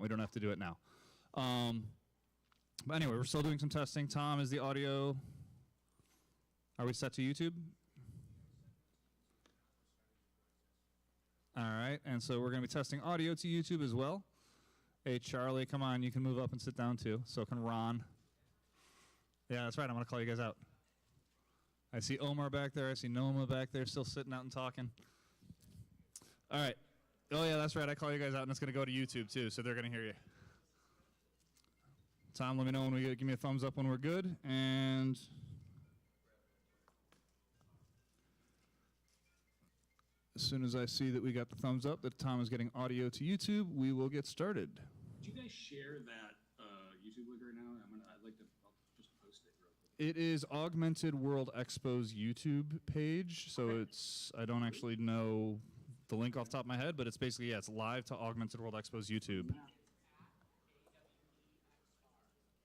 We don't have to do it now. But anyway, we're still doing some testing. Tom, is the audio, are we set to YouTube? All right, and so we're going to be testing audio to YouTube as well. Hey, Charlie, come on, you can move up and sit down too. So can Ron. Yeah, that's right, I'm going to call you guys out. I see Omar back there. I see Noma back there still sitting out and talking. All right. Oh, yeah, that's right. I call you guys out, and it's going to go to YouTube too, so they're going to hear you. Tom, let me know when we give me a thumbs up when we're good. And as soon as I see that we got the thumbs up that Tom is getting audio to YouTube, we will get started. Could you guys share that YouTube link right now? I'd like to I'll just post it real quick. It is Augmented World Expo's YouTube page, so Okay. it's, I don't actually know the link off the top of my head, but it's basically, yeah, it's live to Augmented World Expo's YouTube.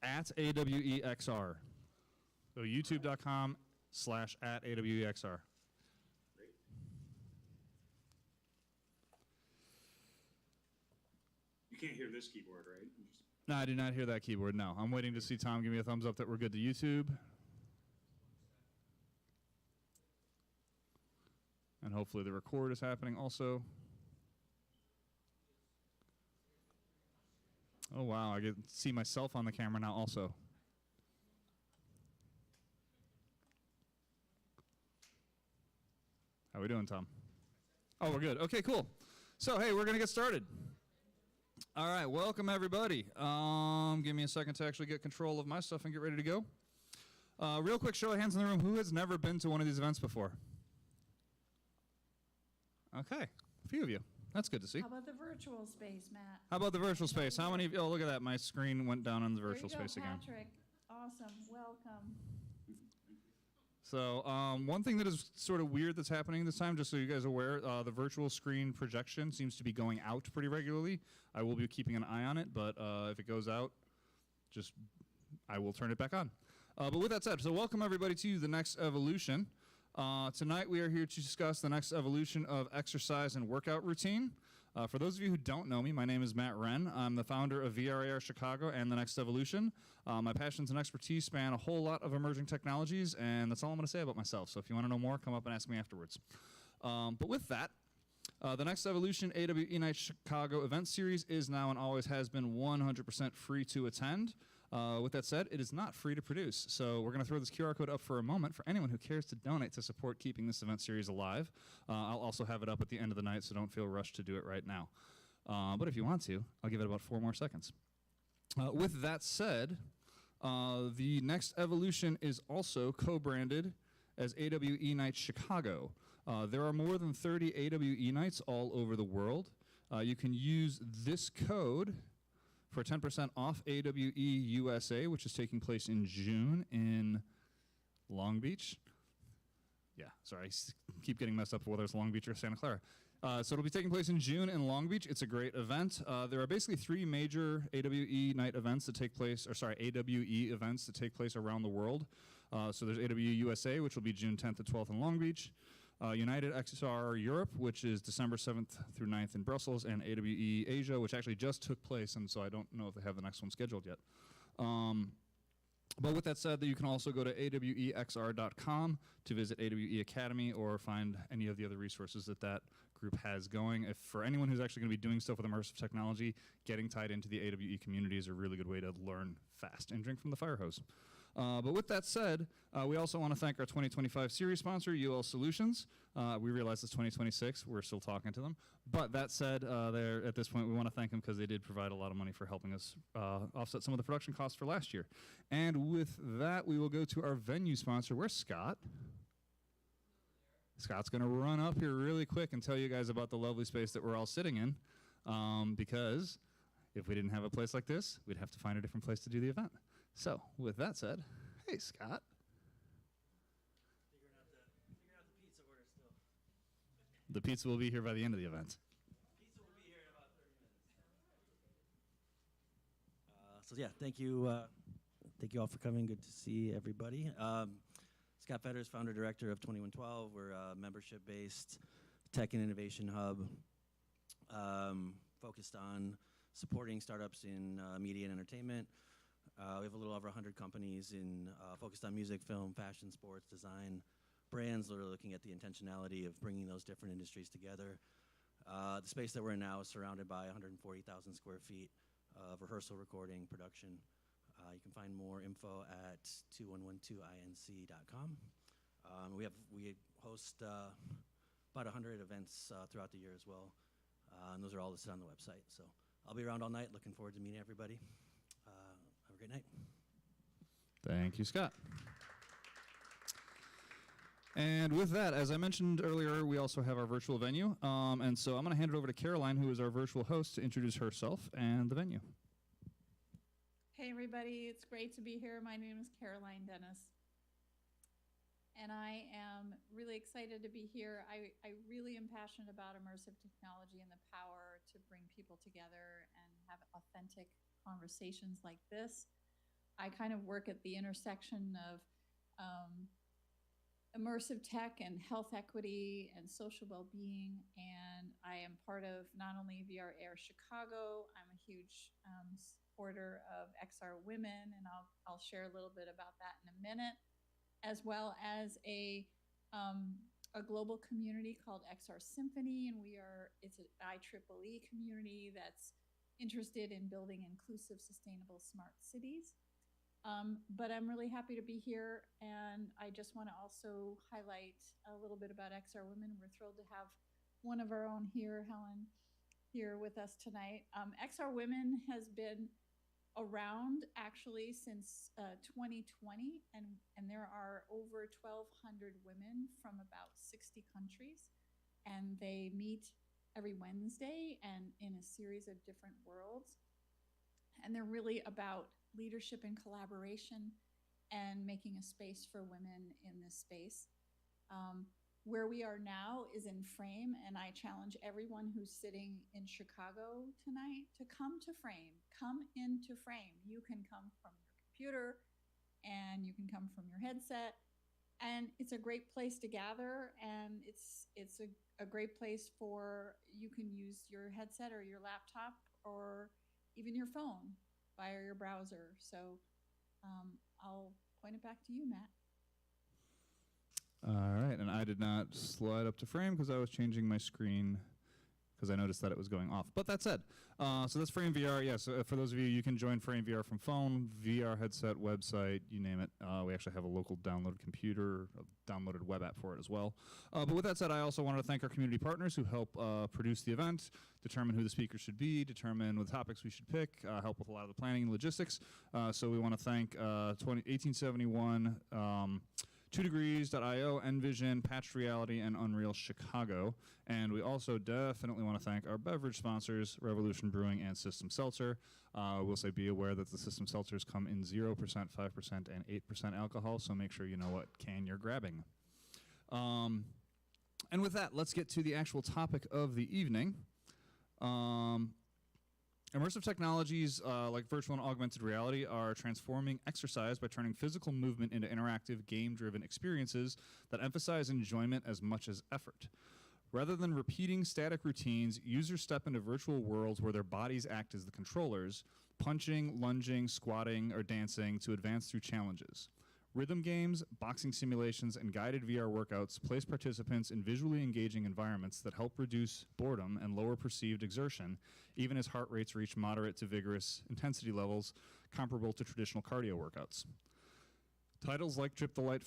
At AWEXR. So youtube.com/@AWEXR. Great. You can't hear this keyboard, right? No, I do not hear that keyboard, no. I'm waiting to see Tom give me a thumbs up that we're good to YouTube. And hopefully the record is happening also. Oh, wow, I get to see myself on the camera now also. How we doing, Tom? Oh, we're good. Okay, cool. So, hey, we're going to get started. All right, welcome, everybody. Give me a second to actually get control of my stuff and get ready to go. Real quick, show of hands in the room. Who has never been to one of these events before? Okay, a few of you. That's good to see. How about the virtual space, Matt? How about the virtual space? How many of you? Oh, look at that. My screen went down on the virtual space again. Patrick. Awesome. Welcome. So one thing that is sort of weird that's happening this time, just so you guys are aware, the virtual screen projection seems to be going out pretty regularly. I will be keeping an eye on it, but if it goes out, I will turn it back on. But with that said, so welcome everybody to the next evolution. Tonight we are here to discuss the next evolution of exercise and workout routine. For those of you who don't know me, my name is Matt Wren. I'm the founder of VRAR Chicago and the Next Evolution. My passions and expertise span a whole lot of emerging technologies, and that's all I'm going to say about myself. So if you want to know more, come up and ask me afterwards. But with that, the Next Evolution AWE Nite Chicago event series is now and always has been 100% free to attend. With that said, it is not free to produce. So we're going to throw this QR code up for a moment for anyone who cares to donate to support keeping this event series alive. I'll also have it up at the end of the night, so don't feel rushed to do it right now. But if you want to, I'll give it about 4 more seconds. With that said, the Next Evolution is also co-branded as AWE Nite Chicago. There are more than 30 AWE Nites all over the world. You can use this code for 10% off AWE USA, which is taking place in June in Long Beach. Yeah, sorry, I keep getting messed up with whether it's Long Beach or Santa Clara. So it'll be taking place in June in Long Beach. It's a great event. There are basically 3 major AWE Nite events that take place, AWE events that take place around the world. So there's AWE USA, which will be June 10th to 12th in Long Beach. United XR Europe, which is December 7th through 9th in Brussels, and AWE Asia, which actually just took place, and so I don't know if they have the next one scheduled yet. But with that said, you can also go to awexr.com to visit AWE Academy or find any of the other resources that that group has going. If for anyone who's actually going to be doing stuff with immersive technology, getting tied into the AWE community is a really good way to learn fast and drink from the fire hose. But with that said, we also want to thank our 2025 series sponsor, UL Solutions. We realize it's 2026. We're still talking to them. But that said, at this point, we want to thank them because they did provide a lot of money for helping us offset some of the production costs for last year. And with that, we will go to our venue sponsor. Where's Scott? Scott's going to run up here really quick and tell you guys about the lovely space that we're all sitting in, because if we didn't have a place like this, we'd have to find a different place to do the event. So, with that said, hey, Scott. Figuring out the pizza order still. The pizza will be here by the end of the event. Pizza will be here in about 30 minutes. So yeah, thank you all for coming. Good to see everybody. Scott Fetters, founder director of 2112. We're a membership-based tech and innovation hub focused on supporting startups in media and entertainment. We have a little over 100 companies focused on music, film, fashion, sports, design, brands that are looking at the intentionality of bringing those different industries together. The space that we're in now is surrounded by 140,000 square feet of rehearsal, recording, production. You can find more info at 2112inc.com. We host about 100 events throughout the year as well, and those are all listed on the website. So I'll be around all night. Looking forward to meeting everybody. Have a great night. Thank you, Scott. And with that, as I mentioned earlier, we also have our virtual venue. And so I'm going to hand it over to Caroline, who is our virtual host, to introduce herself and the venue. Hey, everybody. It's great to be here. My name is Caroline Dennis. And I am really excited to be here. I really am passionate about immersive technology and the power to bring people together and have authentic conversations like this. I kind of work at the intersection of immersive tech and health equity and social well-being, and I am part of not only VR Air Chicago. I'm a huge supporter of XR Women, and I'll share a little bit about that in a minute, as well as a global community called XR Symphony, and it's an IEEE community that's interested in building inclusive, sustainable, smart cities. But I'm really happy to be here, and I just want to also highlight a little bit about XR Women. We're thrilled to have one of our own here, Helen, here with us tonight. XR Women has been around actually since 2020, and there are over 1,200 women from about 60 countries, and they meet every Wednesday and in a series of different worlds. And they're really about leadership and collaboration and making a space for women in this space. Where we are now is in Frame, and I challenge everyone who's sitting in Chicago tonight to come to Frame. Come into Frame. You can come from your computer, and you can come from your headset, and it's a great place to gather, and it's a great place you can use your headset or your laptop or even your phone via your browser. So I'll point it back to you, Matt. All right, and I did not slide up to Frame because I was changing my screen because I noticed that it was going off. But that said, so that's Frame VR. Yes, for those of you, you can join Frame VR from phone, VR headset, website, you name it. We actually have a local downloaded computer, a downloaded web app for it as well. But with that said, I also wanted to thank our community partners who help produce the event, determine who the speakers should be, determine what topics we should pick, help with a lot of the planning and logistics. So we want to thank 1871, 2degrees.io, Envision, Patched Reality, and Unreal Chicago. And we also definitely want to thank our beverage sponsors, Revolution Brewing and System Seltzer. We'll say be aware that the System Seltzers come in 0%, 5%, and 8% alcohol, so make sure you know what can you're grabbing. And with that, let's get to the actual topic of the evening. Immersive technologies like virtual and augmented reality are transforming exercise by turning physical movement into interactive, game-driven experiences that emphasize enjoyment as much as effort. Rather than repeating static routines, users step into virtual worlds where their bodies act as the controllers, punching, lunging, squatting, or dancing to advance through challenges. Rhythm games, boxing simulations, and guided VR workouts place participants in visually engaging environments that help reduce boredom and lower perceived exertion, even as heart rates reach moderate to vigorous intensity levels comparable to traditional cardio workouts. Titles like Trip the Light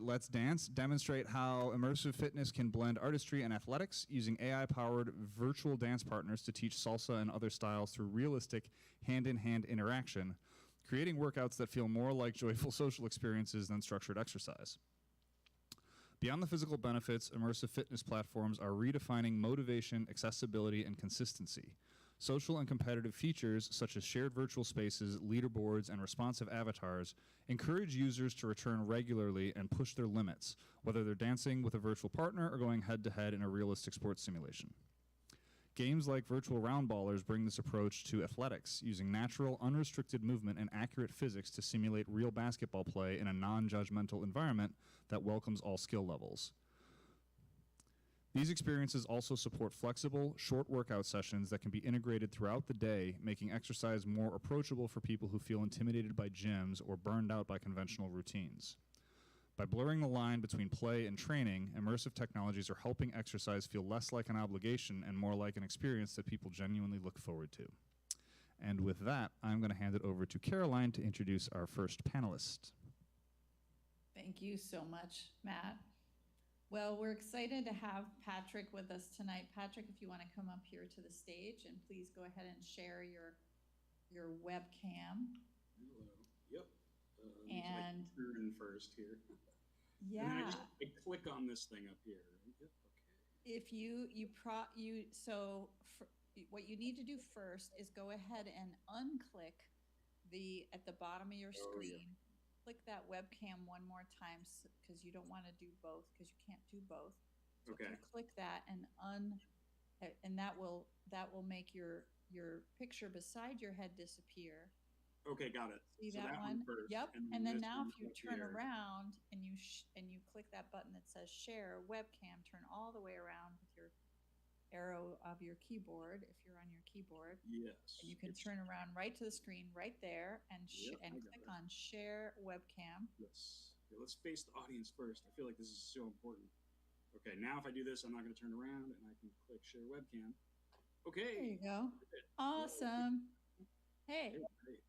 Let's Dance demonstrate how immersive fitness can blend artistry and athletics using AI-powered virtual dance partners to teach salsa and other styles through realistic hand-in-hand interaction, creating workouts that feel more like joyful social experiences than structured exercise. Beyond the physical benefits, immersive fitness platforms are redefining motivation, accessibility, and consistency. Social and competitive features, such as shared virtual spaces, leaderboards, and responsive avatars, encourage users to return regularly and push their limits, whether they're dancing with a virtual partner or going head-to-head in a realistic sports simulation. Games like Virtual Roundballers bring this approach to athletics, using natural, unrestricted movement and accurate physics to simulate real basketball play in a non-judgmental environment that welcomes all skill levels. These experiences also support flexible, short workout sessions that can be integrated throughout the day, making exercise more approachable for people who feel intimidated by gyms or burned out by conventional routines. By blurring the line between play and training, immersive technologies are helping exercise feel less like an obligation and more like an experience that people genuinely look forward to. And with that, I'm going to hand it over to Caroline to introduce our first panelist. Thank you so much, Matt. Well, we're excited to have Patrick with us tonight. Patrick, if you want to come up here to the stage, and please go ahead and share your webcam. Hello. Yep. And turn first here. yeah, And then I click on this thing up here. Yep. Okay. if what you need to do first is go ahead and unclick at the bottom of your screen. Click that webcam one more time because you don't want to do both because you can't do both. So Okay. if you click that and that will make your picture beside your head disappear. Okay, got it. See So that one? first, Yep. And then this now one if you up turn here. around and you click that button that says share webcam, turn all the way around with your arrow of your keyboard if you're on your keyboard. Yes. And you can turn around right to the screen right there and Yep, I got click it. on share webcam. Yes. Okay, let's face the audience first. I feel like this is so important. Okay, now if I do this, I'm not going to turn around and I can click share webcam. There Okay. you go. Awesome. Hey, Great.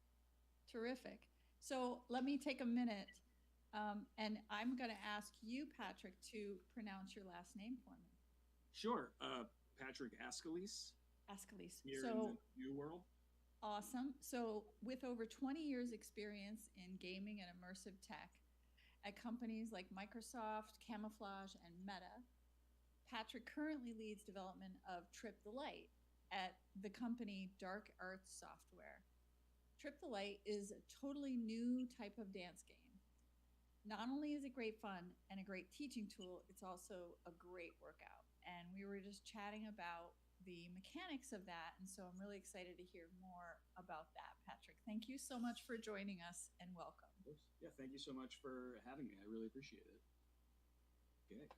terrific. So let me take a minute and I'm going to ask you, Patrick, to pronounce your last name for me. Sure. Patrick Askelis Askelis. here So in the New World. awesome. So with over 20 years experience in gaming and immersive tech at companies like Microsoft, Camouflage, and Meta, Patrick currently leads development of Trip the Light at the company Dark Arts Software. Trip the Light is a totally new type of dance game. Not only is it great fun and a great teaching tool, it's also a great workout. And we were just chatting about the mechanics of that. And so I'm really excited to hear more about that, Patrick. Thank you so much for joining us and welcome. Yeah, thank you so much for having me. I really appreciate it. Okay.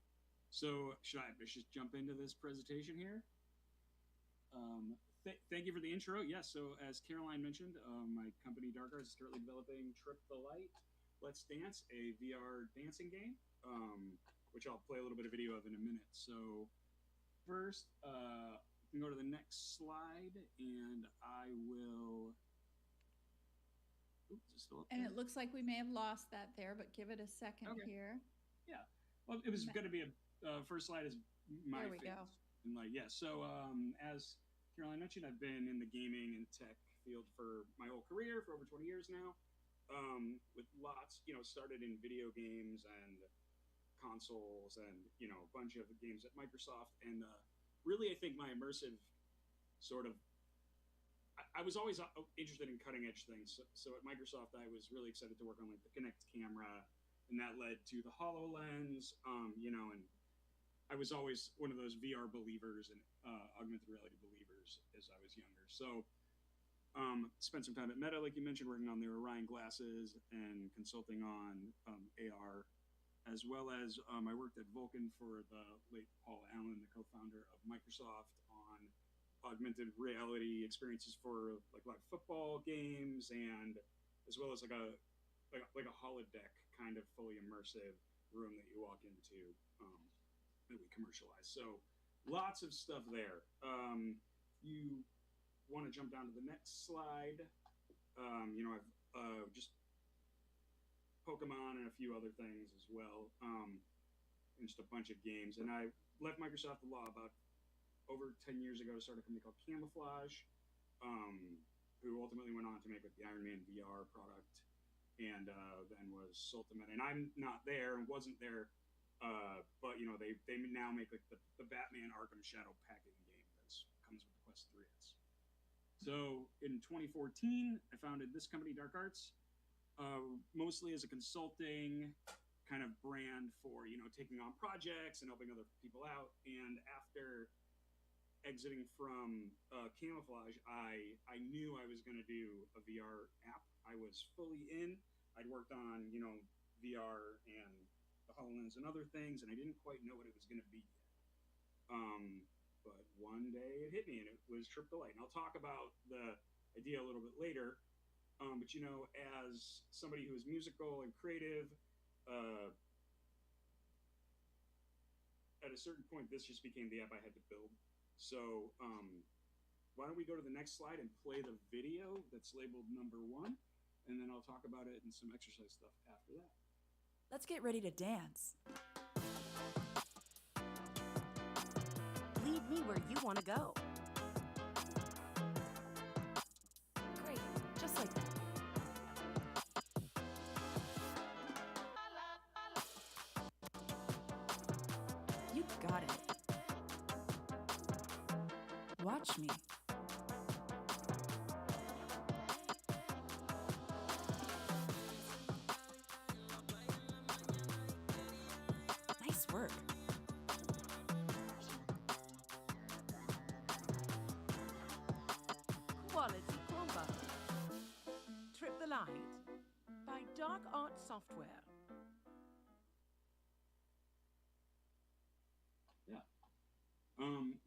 So should I just jump into this presentation here? Thank you for the intro. Yes, so as Caroline mentioned, my company Dark Arts is currently developing Trip the Light, Let's Dance, a VR dancing game, which I'll play a little bit of video of in a minute. So first, we can go to the next slide, and I will. Oops, is it still up And there? it looks like we may have lost that there, but give it a second Okay. here. Yeah. Well, it was going to be first slide is my There we face. go. And like, yeah. So as Caroline mentioned, I've been in the gaming and tech field for my whole career for over 20 years now. With lots, started in video games and consoles and, a bunch of games at Microsoft. And really, I think my immersive sort of, I was always interested in cutting edge things. So at Microsoft, I was really excited to work on like the Kinect camera, and that led to the HoloLens, and I was always one of those VR believers and augmented reality believers as I was younger. So spent some time at Meta, like you mentioned, working on their Orion glasses and consulting on AR, as well as I worked at Vulcan for the late Paul Allen, the co-founder of Microsoft, on augmented reality experiences for like live football games, and as well as like a holodeck kind of fully immersive room that you walk into that we commercialize. So lots of stuff there. You want to jump down to the next slide. I've just Pokemon and a few other things as well, and just a bunch of games. And I left Microsoft about over 10 years ago to start a company called Camouflage, who ultimately went on to make the Iron Man VR product, and then was sold to Meta. And I'm not there and wasn't there, but they now make like the Batman Arkham Shadow packing game that comes with the Quest 3s. So in 2014, I founded this company, Dark Arts, mostly as a consulting kind of brand for taking on projects and helping other people out. And after exiting from Camouflage, I knew I was going to do a VR app. I was fully in. I'd worked on VR and the HoloLens and other things, and I didn't quite know what it was going to be yet. But one day it hit me, and it was Trip the Light. And I'll talk about the idea a little bit later. But you know, as somebody who is musical and creative, uh, at a certain point, this just became the app I had to build. So why don't we go to the next slide and play the video that's labeled number 1, and then I'll talk about it and some exercise stuff after that. Let's get ready to dance. Lead me where you want to go. Great, just like that. You got it. Watch me. Nice work. Quality combo. Trip the Light by Dark Art Software.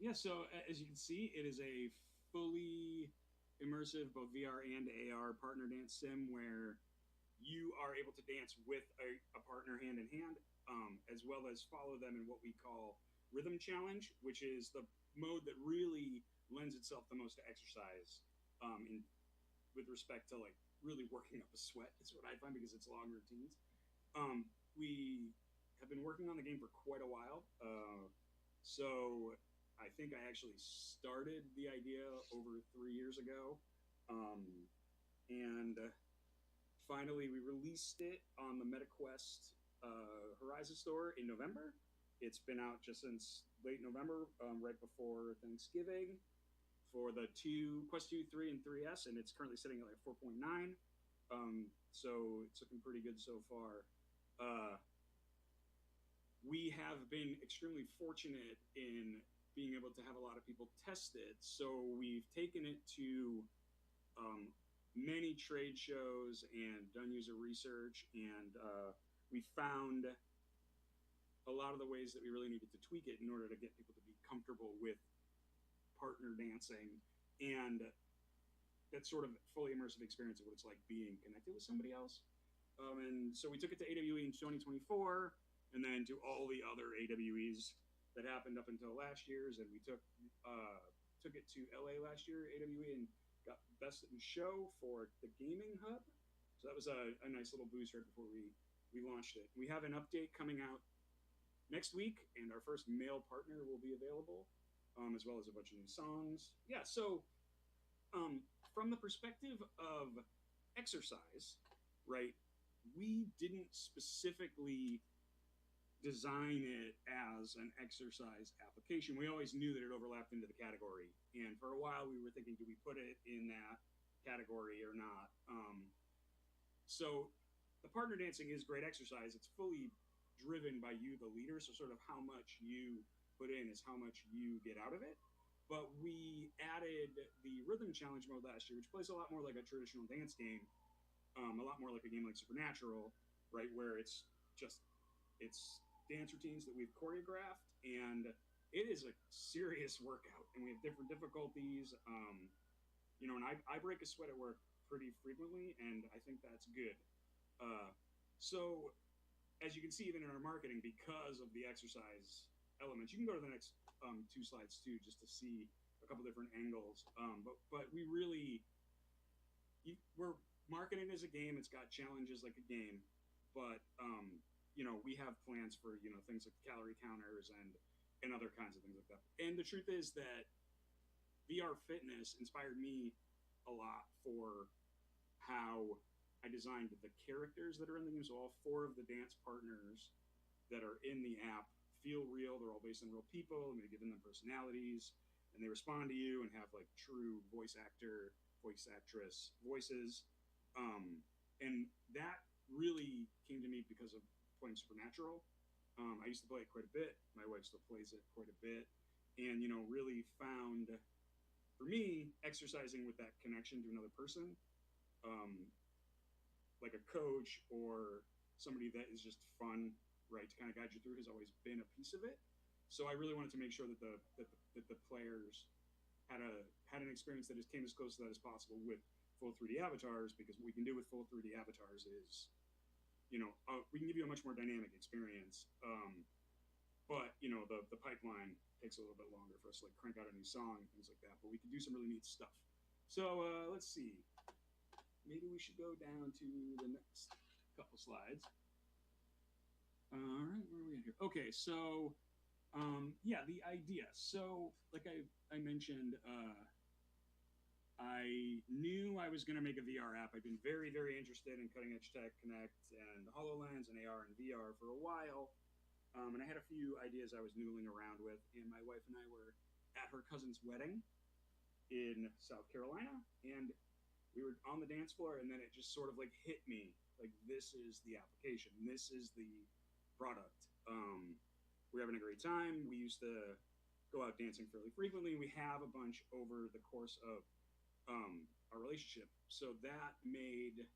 Yeah, so as you can see, it is a fully immersive, both VR and AR partner dance sim where you are able to dance with a partner hand in hand, as well as follow them in what we call rhythm challenge, which is the mode that really lends itself the most to exercise, with respect to like really working up a sweat. Is what I find, because it's long routines. We have been working on the game for quite a while, so I think I actually started the idea over 3 years ago, and finally we released it on the MetaQuest Horizon store in November. It's been out just since late November, right before Thanksgiving, for the Quest 2, 3, and 3S, and it's currently sitting at like 4.9. So it's looking pretty good so far. We have been extremely fortunate in being able to have a lot of people test it. So we've taken it to many trade shows and done user research, and we found a lot of the ways that we really needed to tweak it in order to get people to be comfortable with partner dancing and that sort of fully immersive experience of what it's like being connected with somebody else. And so we took it to AWE in 2024, and then to all the other AWEs that happened up until last year's, and we took it to LA last year, AWE, and got Best in Show for the Gaming Hub. So that was a nice little boost right before we launched it. We have an update coming out next week, and our first male partner will be available, as well as a bunch of new songs. Yeah, so from the perspective of exercise, right, we didn't specifically design it as an exercise application. We always knew that it overlapped into the category, and for a while we were thinking, do we put it in that category or not? So the partner dancing is great exercise. It's fully driven by you, the leader, so sort of how much you put in is how much you get out of it. But we added the rhythm challenge mode last year, which plays a lot more like a traditional dance game, a lot more like a game like Supernatural, right, where it's dance routines that we've choreographed, and it is a serious workout, and we have different difficulties. And I break a sweat at work pretty frequently, and I think that's good. So as you can see, even in our marketing, because of the exercise elements, you can go to the next 2 slides too, just to see a couple different angles. But we're marketing as a game. It's got challenges like a game, but we have plans for things like calorie counters and other kinds of things like that. And the truth is that VR fitness inspired me a lot for how I designed the characters that are in the game. So all 4 of the dance partners that are in the app feel real. They're all based on real people, and we've given them personalities, and they respond to you and have like true voice actor, voice actress voices. And that really came to me because of playing Supernatural. I used to play it quite a bit. My wife still plays it quite a bit, and really found, for me, exercising with that connection to another person, like a coach or somebody that is just fun, right, to kind of guide you through, has always been a piece of it. So I really wanted to make sure that the players had an experience that came as close to that as possible with full 3D avatars, because what we can do with full 3D avatars is, we can give you a much more dynamic experience. But the pipeline takes a little bit longer for us to like crank out a new song and things like that. But we can do some really neat stuff. So let's see. Maybe we should go down to the next couple slides. All right, where are we at here? Okay, so yeah, the idea. So like I mentioned, I knew I was going to make a VR app. I've been very, very interested in cutting edge tech, Connect, and HoloLens, and AR and VR for a while. And I had a few ideas I was noodling around with, and my wife and I were at her cousin's wedding in South Carolina, and we were on the dance floor, and then it just sort of like hit me, like, this is the application, this is the product. We're having a great time. We used to go out dancing fairly frequently. We have a bunch over the course of our relationship, so that made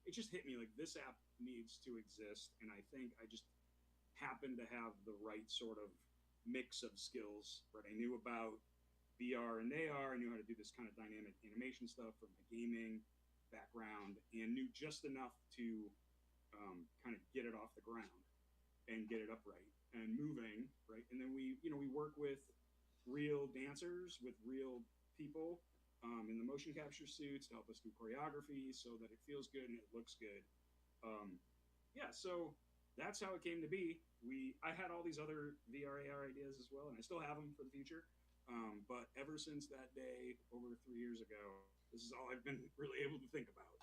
it just hit me like this app needs to exist, and I think I just happened to have the right sort of mix of skills. Right, I knew about VR and AR. I knew how to do this kind of dynamic animation stuff from my gaming background, and knew just enough to kind of get it off the ground and get it upright and moving. Right, and then we work with real dancers, with real people in the motion capture suits to help us do choreography so that it feels good and it looks good. Yeah, so that's how it came to be. I had all these other VR AR ideas as well, and I still have them for the future. But ever since that day over 3 years ago, this is all I've been really able to think about.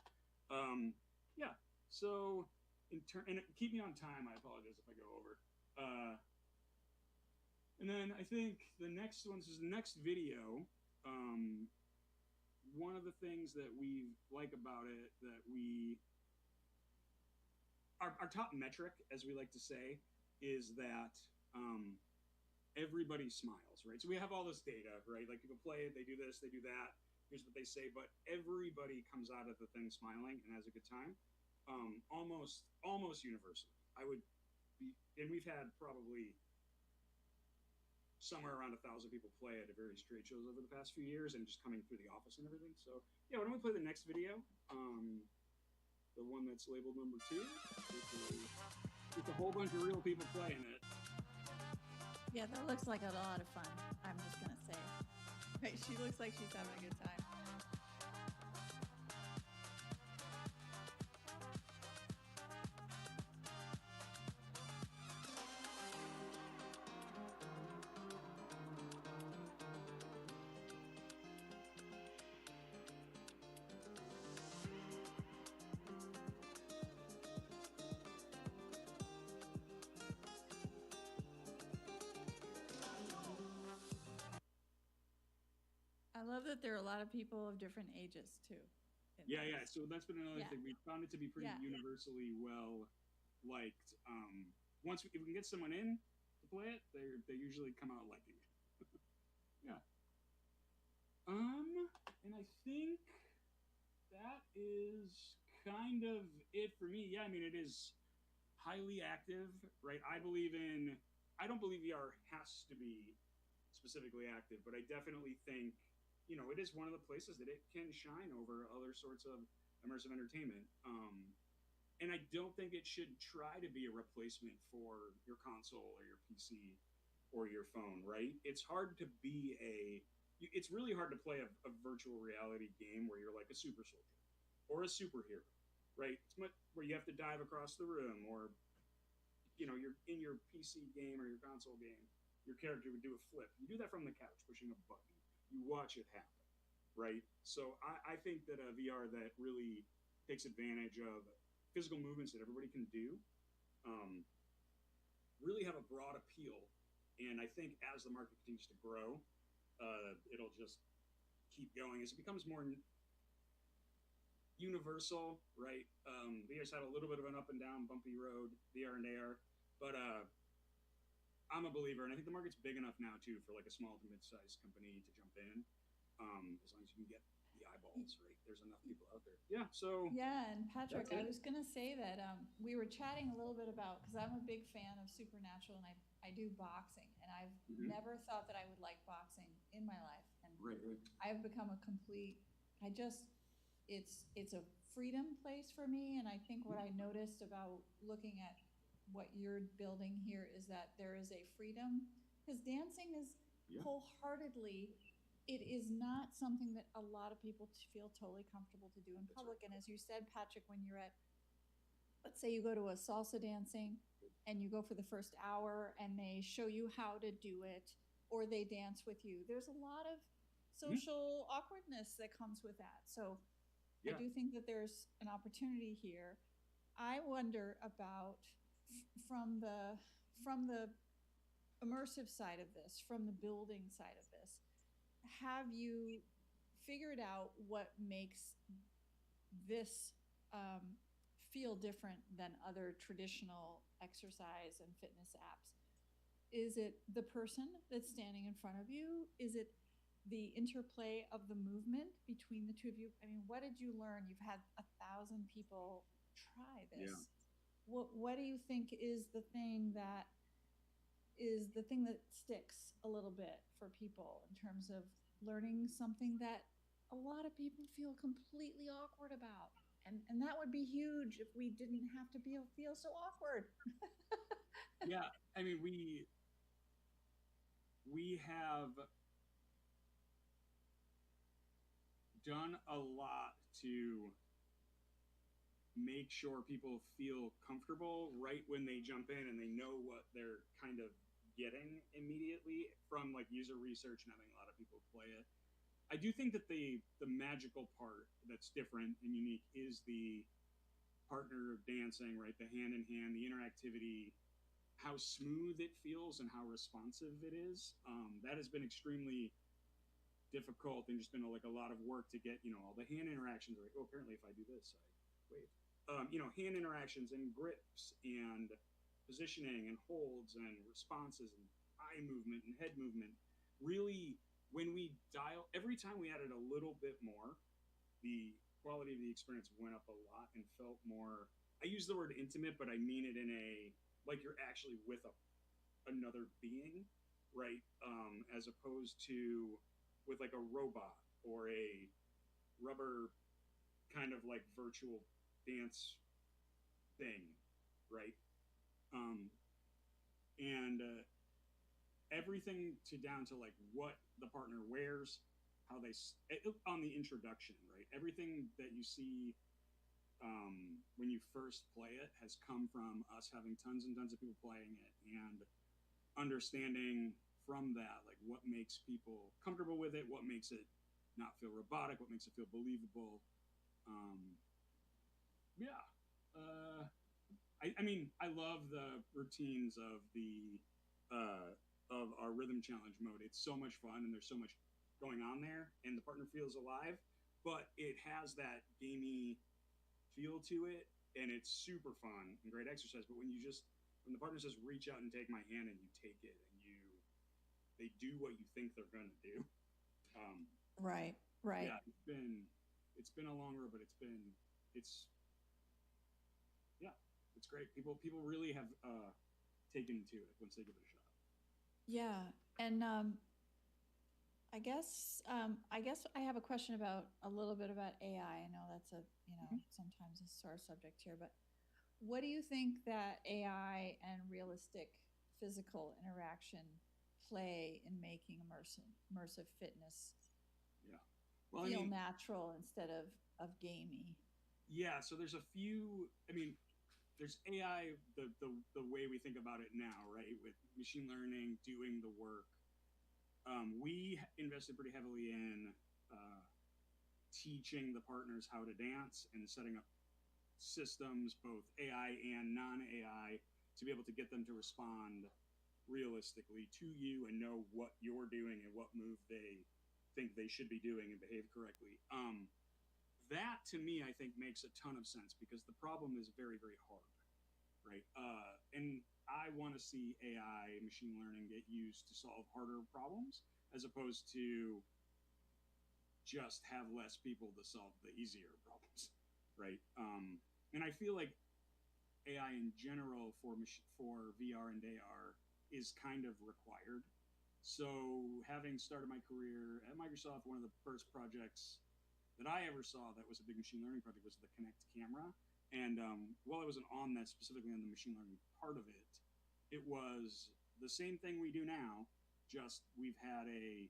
Yeah. So and keep me on time. I apologize if I go over. And then I think the next one, this is the next video. One of the things that we like about it, that our top metric, as we like to say, is that everybody smiles, right? So we have all this data, right? Like, people play it, they do this, they do that. Here's what they say, but everybody comes out of the thing smiling and has a good time, almost universally. And we've had probably somewhere around 1,000 people play at various trade shows over the past few years, and just coming through the office and everything. So yeah, why don't we play the next video? The one that's labeled number 2, with a whole bunch of real people playing it. Yeah, that looks like a lot of fun. I'm just gonna say. Right, she looks like she's having a good time. I love that there are a lot of people of different ages too. Yeah. So that's been another Yeah. thing. We found it to be pretty Yeah. universally well liked. If we can get someone in to play it, they usually come out liking it. Yeah. And I think that is kind of it for me. Yeah, I mean, it is highly active, right? I don't believe VR has to be specifically active, but I definitely think, it is one of the places that it can shine over other sorts of immersive entertainment. And I don't think it should try to be a replacement for your console or your PC or your phone, right? It's really hard to play a virtual reality game where you're like a super soldier or a superhero, right? It's much where you have to dive across the room, or you're in your PC game or your console game, your character would do a flip. You do that from the couch, pushing a button. You watch it happen, right? So I think that a VR that really takes advantage of physical movements that everybody can do really have a broad appeal. And I think as the market continues to grow, it'll just keep going as it becomes more universal, right? VR's had a little bit of an up and down, bumpy road, VR and AR, but I'm a believer, and I think the market's big enough now too for like a small to mid-sized company to jump in, as long as you can get the eyeballs, right? There's enough people out there. Yeah. So Yeah, and Patrick, That's I it. was gonna say that we were chatting a little bit about, because I'm a big fan of Supernatural and I do boxing, and I've Mhm. never thought that I would like boxing in my life, and right. I've become a complete. I just it's a freedom place for me, and I think what I noticed about looking at what you're building here is that there is a freedom, because dancing is Yeah. wholeheartedly, it is not something that a lot of people feel totally comfortable to do in That's public. And as you said, Patrick, when you're at, let's say you go to a salsa dancing and you go for the first hour and they show you how to do it or they dance with you, there's a lot of social awkwardness that comes with that. So I Yeah. do think that there's an opportunity here. I wonder about from the immersive side of this, from the building side of this, have you figured out what makes this feel different than other traditional exercise and fitness apps? Is it the person that's standing in front of you? Is it the interplay of the movement between the two of you? I mean, what did you learn? You've had 1,000 people try this. Yeah. What do you think is the thing that sticks a little bit for people in terms of learning something that a lot of people feel completely awkward about? And that would be huge if we didn't have to feel so awkward. Yeah. I mean, we have done a lot to make sure people feel comfortable right when they jump in and they know what they're kind of getting immediately from like user research and having a lot of people play it. I do think that the magical part that's different and unique is the partner dancing, right? The hand in hand, the interactivity, how smooth it feels and how responsive it is. That has been extremely difficult and just been like a lot of work to get, all the hand interactions. Like, oh, apparently if I do this, I wave. Hand interactions and grips and positioning and holds and responses and eye movement and head movement. Really, when we dial, every time we added a little bit more, the quality of the experience went up a lot and felt more. I use the word intimate, but I mean it in a like you're actually with another being, right? As opposed to with like a robot or a rubber kind of like virtual dance thing, right? Um, and everything to down to like what the partner wears, how they on the introduction, right? Everything that you see when you first play it has come from us having tons and tons of people playing it and understanding from that like what makes people comfortable with it, what makes it not feel robotic, what makes it feel believable. Um, yeah. I mean, I love the routines of the of our rhythm challenge mode. It's so much fun, and there's so much going on there, and the partner feels alive. But it has that gamey feel to it, and it's super fun and great exercise. But when the partner says, "Reach out and take my hand," and you take it, and they do what you think they're gonna do. Um, Right, right. yeah, it's been a long road, but it's yeah, it's great. People really have taken to it once they give it a shot. Yeah, and I guess I have a question about a little bit about AI. I know that's sometimes a sore subject here, but what do you think that AI and realistic physical interaction play in making immersive fitness Yeah. Well, I feel mean, natural instead of gamey? yeah. So there's a few. I mean, there's AI the way we think about it now, right? With machine learning doing the work. We invested pretty heavily in teaching the partners how to dance and setting up systems, both AI and non-AI, to be able to get them to respond realistically to you and know what you're doing and what move they think they should be doing and behave correctly. That to me, I think, makes a ton of sense because the problem is very, very hard, right? And I want to see AI, machine learning, get used to solve harder problems as opposed to just have less people to solve the easier problems, right? And I feel like AI in general for VR and AR is kind of required. So having started my career at Microsoft, one of the first projects that I ever saw that was a big machine learning project was the Kinect camera. And while I wasn't on that specifically on the machine learning part of it, it was the same thing we do now, just we've had a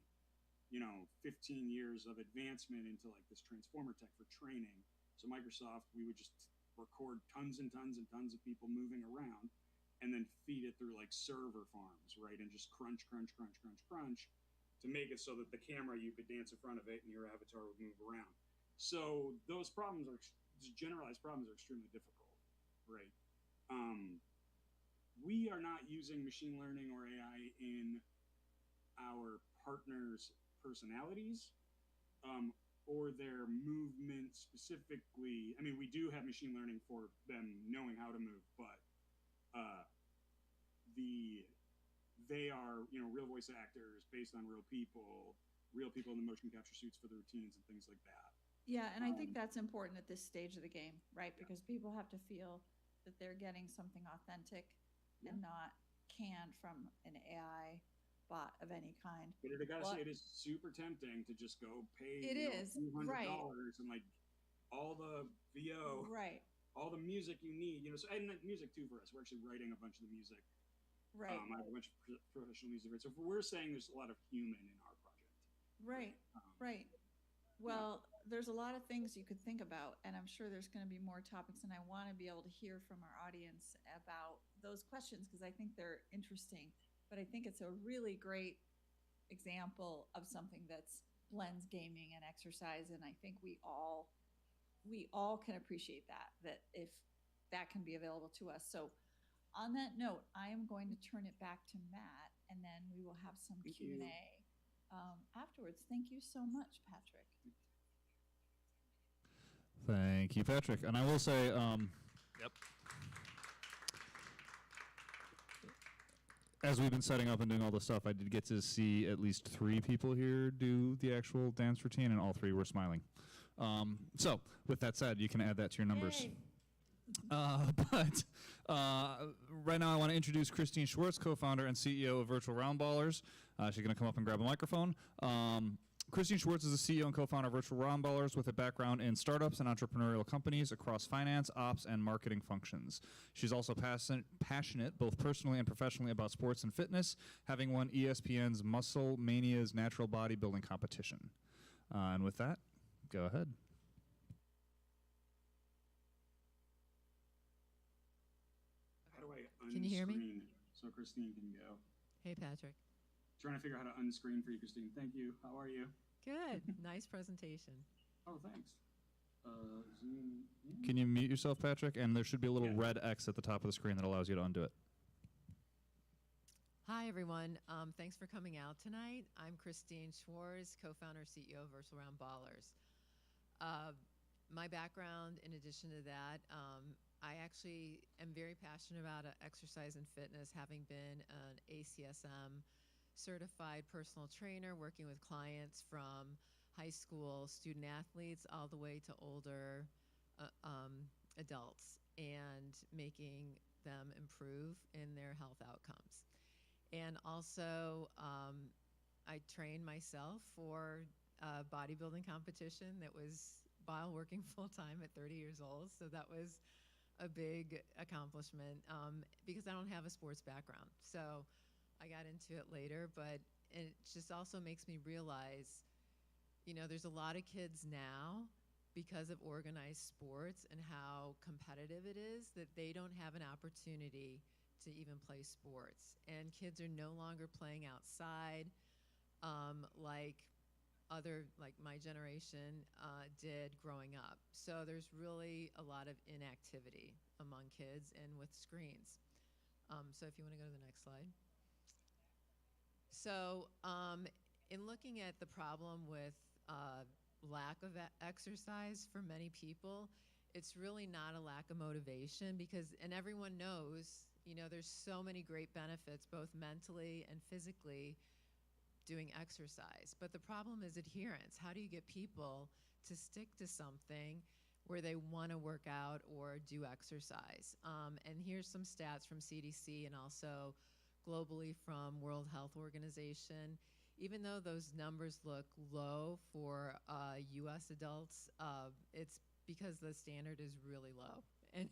15 years of advancement into like this transformer tech for training. So Microsoft, we would just record tons and tons and tons of people moving around and then feed it through like server farms, right? And just crunch to make it so that the camera, you could dance in front of it and your avatar would move around. So those problems are generalized problems are extremely difficult, right? We are not using machine learning or AI in our partners' personalities or their movement specifically. I mean, we do have machine learning for them knowing how to move, but they are real voice actors based on real people in the motion capture suits for the routines and things like that. Yeah, and I think that's important at this stage of the game, right? Because people have to feel that they're getting something authentic and not canned from an AI bot of any kind. But I gotta say, it is super tempting to just go pay $200 right, and like all the VO, right, all the music you need, so, and like, music too for us. We're actually writing a bunch of the music. right, I have a bunch of professional music. So we're saying there's a lot of human in our project. right, right. Well, there's a lot of things you could think about, and I'm sure there's going to be more topics, and I want to be able to hear from our audience about those questions because I think they're interesting. But I think it's a really great example of something that's blends gaming and exercise, and I think we all can appreciate that if that can be available to us. So on that note, I am going to turn it back to Matt, and then we will have some Q&A afterwards. Thank you so much, Patrick. Thank you, Patrick. And I will say, as we've been setting up and doing all this stuff, I did get to see at least 3 people here do the actual dance routine, and all 3 were smiling. So with that said, you can add that to your numbers. Yay. But right now I want to introduce Christine Schwartz, co-founder and CEO of Virtual Round Ballers. She's going to come up and grab a microphone. Christine Schwartz is the CEO and co-founder of Virtual Round Ballers with a background in startups and entrepreneurial companies across finance, ops, and marketing functions. She's also passionate, both personally and professionally, about sports and fitness, having won ESPN's Muscle Mania's natural bodybuilding competition. And with that, go ahead. How do I unscreen Can you hear me? so Christine can go? Hey, Patrick. Trying to figure out how to unscreen for you, Christine. Thank you. How are you? Good. Nice presentation. Oh, thanks. Zoom. Yeah. Can you mute yourself, Patrick? And there should be a little Yeah. red X at the top of the screen that allows you to undo it. Hi, everyone. Thanks for coming out tonight. I'm Christine Schwartz, co-founder, CEO of Virtual Round Ballers. My background, in addition to that, I actually am very passionate about exercise and fitness, having been an ACSM certified personal trainer, working with clients from high school student athletes all the way to older adults, and making them improve in their health outcomes. And also, I trained myself for a bodybuilding competition that was while working full-time at 30 years old. So that was a big accomplishment because I don't have a sports background. So I got into it later, but it just also makes me realize, there's a lot of kids now, because of organized sports and how competitive it is, that they don't have an opportunity to even play sports. And kids are no longer playing outside like my generation did growing up. So there's really a lot of inactivity among kids and with screens. So if you want to go to the next slide. So in looking at the problem with lack of exercise for many people, it's really not a lack of motivation and everyone knows, there's so many great benefits, both mentally and physically, doing exercise. But the problem is adherence. How do you get people to stick to something where they want to work out or do exercise? And here's some stats from CDC and also globally from World Health Organization. Even though those numbers look low for US adults, it's because the standard is really low. And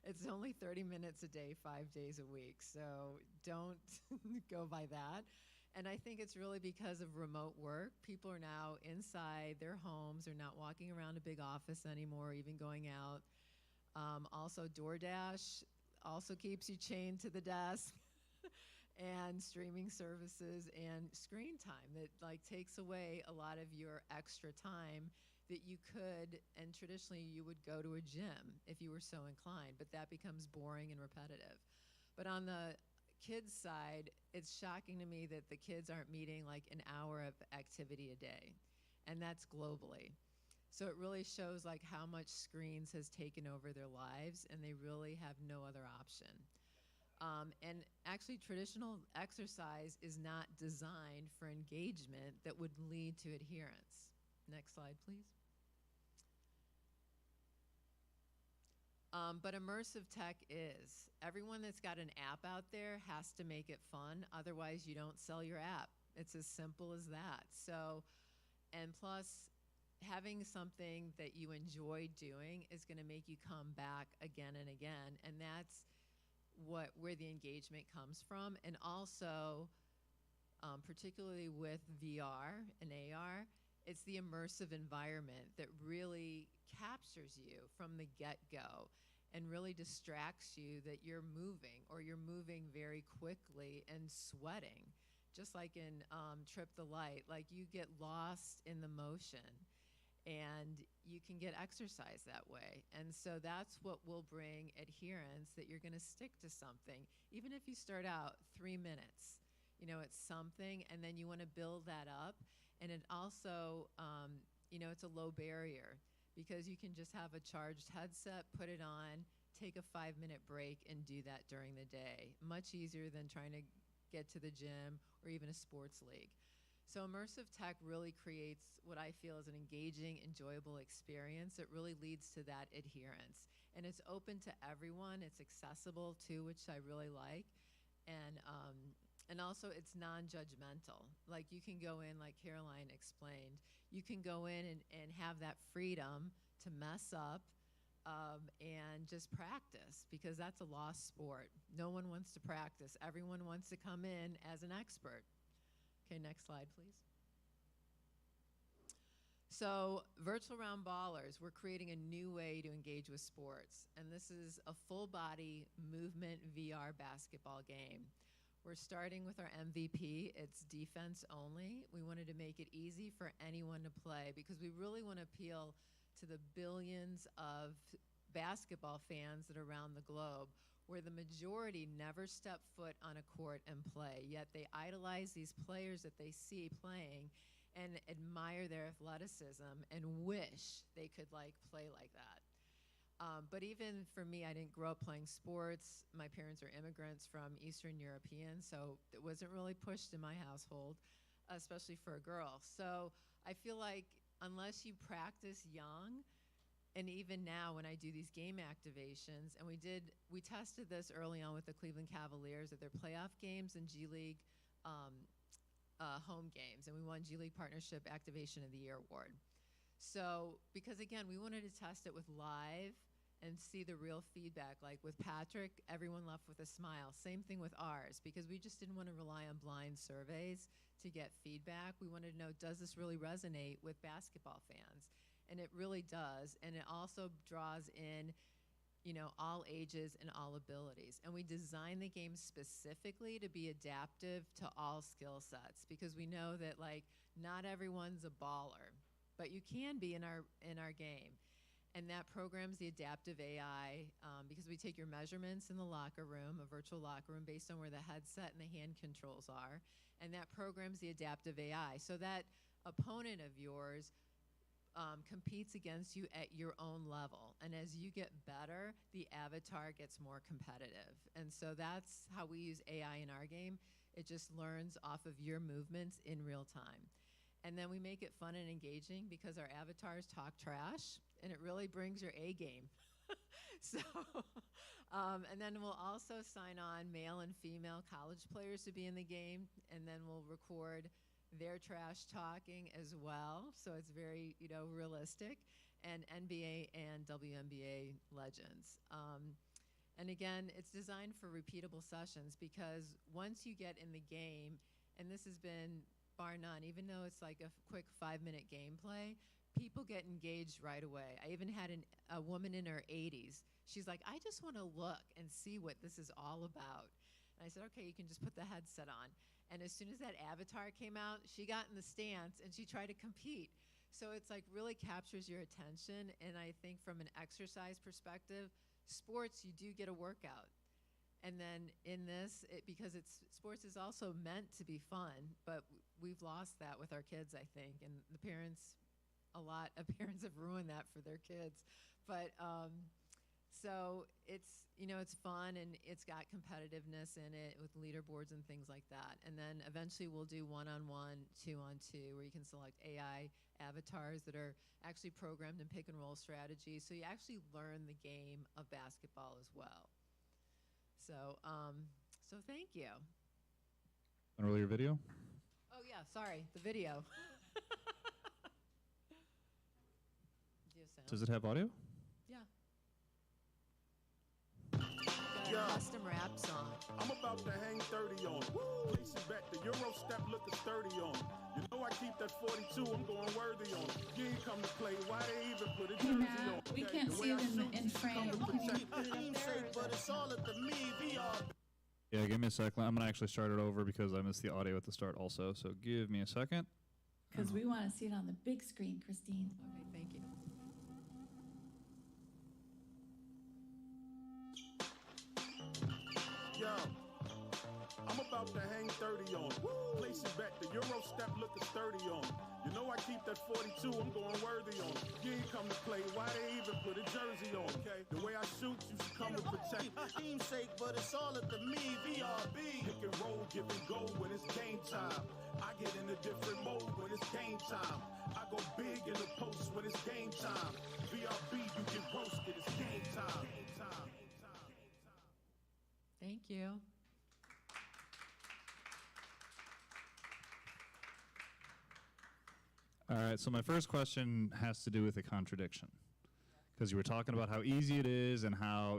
it's only 30 minutes a day, 5 days a week. So don't go by that. And I think it's really because of remote work. People are now inside their homes. They're not walking around a big office anymore, even going out. Also, DoorDash also keeps you chained to the desk. And streaming services and screen time that like takes away a lot of your extra time that you could, and traditionally you would go to a gym if you were so inclined, but that becomes boring and repetitive. But on the kids side, it's shocking to me that the kids aren't meeting like an hour of activity a day, and that's globally. So it really shows like how much screens has taken over their lives, and they really have no other option. And actually, traditional exercise is not designed for engagement that would lead to adherence. Next slide, please. But immersive tech is. Everyone that's got an app out there has to make it fun. Otherwise, you don't sell your app. It's as simple as that. So, and plus, having something that you enjoy doing is going to make you come back again and again. And that's where the engagement comes from. And also, particularly with VR and AR, it's the immersive environment that really captures you from the get-go and really distracts you that you're moving, or you're moving very quickly and sweating. Just like in Trip the Light, like you get lost in the motion and you can get exercise that way. And so that's what will bring adherence, that you're gonna stick to something. Even if you start out 3 minutes, you know, it's something, and then you wanna build that up. And it also, you know, it's a low barrier because you can just have a charged headset, put it on, take a 5-minute break and do that during the day. Much easier than trying to get to the gym or even a sports league. So immersive tech really creates what I feel is an engaging, enjoyable experience that really leads to that adherence. And it's open to everyone. It's accessible too, which I really like. And also it's non-judgmental. Like you can go in, like Caroline explained, you can go in and have that freedom to mess up and just practice, because that's a lost sport. No one wants to practice. Everyone wants to come in as an expert. Okay, next slide, please. So virtual round ballers, we're creating a new way to engage with sports. And this is a full body movement VR basketball game. We're starting with our MVP. It's defense only. We wanted to make it easy for anyone to play because we really want to appeal to the billions of basketball fans that are around the globe, where the majority never step foot on a court and play, yet they idolize these players that they see playing and admire their athleticism and wish they could like play like that. But even for me, I didn't grow up playing sports. My parents are immigrants from Eastern European, so it wasn't really pushed in my household, especially for a girl. So I feel like unless you practice young, and even now when I do these game activations, and we tested this early on with the Cleveland Cavaliers at their playoff games and G League home games, and we won G League Partnership Activation of the Year award. So, because again, we wanted to test it with live and see the real feedback. Like with Patrick, everyone left with a smile. Same thing with ours, because we just didn't want to rely on blind surveys to get feedback. We wanted to know, does this really resonate with basketball fans? And it really does. And it also draws in, you know, all ages and all abilities. And we designed the game specifically to be adaptive to all skill sets, because we know that like not everyone's a baller, but you can be in our game. And that programs the adaptive AI, because we take your measurements in the locker room, a virtual locker room, based on where the headset and the hand controls are. And that programs the adaptive AI. So that opponent of yours competes against you at your own level. And as you get better, the avatar gets more competitive. And so that's how we use AI in our game, It just learns off of your movements in real time. And then we make it fun and engaging because our avatars talk trash, and it really brings your A game. So, and then we'll also sign on male and female college players to be in the game, and then we'll record their trash talking as well. So it's very, realistic, and NBA and WNBA legends. And again, it's designed for repeatable sessions because once you get in the game, and this has been bar none, even though it's like a quick 5-minute gameplay, people get engaged right away. I even had a woman in her 80s. She's like, I just want to look and see what this is all about. And I said, okay, you can just put the headset on. And as soon as that avatar came out, she got in the stance and she tried to compete. So it's like really captures your attention. And I think from an exercise perspective, sports, you do get a workout. And then in this, because sports is also meant to be fun, but we've lost that with our kids, I think. And the parents, a lot of parents have ruined that for their kids. But so it's fun, and it's got competitiveness in it with leaderboards and things like that. And then eventually we'll do 1-on-1, 2-on-2, where you can select AI avatars that are actually programmed in pick and roll strategy. So you actually learn the game of basketball as well. So, so thank you. Want to roll your video? Oh yeah, sorry, the video. Do you have sound? Does it have audio? Yeah. Got a custom rap song. I'm about to hang 30 on. Place it back, the Euro step looking sturdy on. You know I keep that 42, I'm going worthy on. You ain't come to play, why they even put a Hey, jersey Matt, on? we can't see it in frame. Can you put it up there? But it's all at the me, VR. Yeah, give me a second. I'm going to actually start it over because I missed the audio at the start also. So give me a second. Because we want to see it on the big screen, Christine. Okay, thank you. Yo, I'm about to hang 30 on. Place it back, the Euro step looking sturdy on. You know I keep that 42, I'm going worthy on. You ain't come to play, why they even put a jersey on, okay? The way I shoot, you should come to protect. Team sake, but it's all at the me, VRB. Pick and roll, give and go when it's game time. I get in a different mode when it's game time. I go big in the post when it's game time. VRB, you get roasted, it's game time. Thank you. All right, so my first question has to do with a contradiction. Because you were talking about how easy it is and how,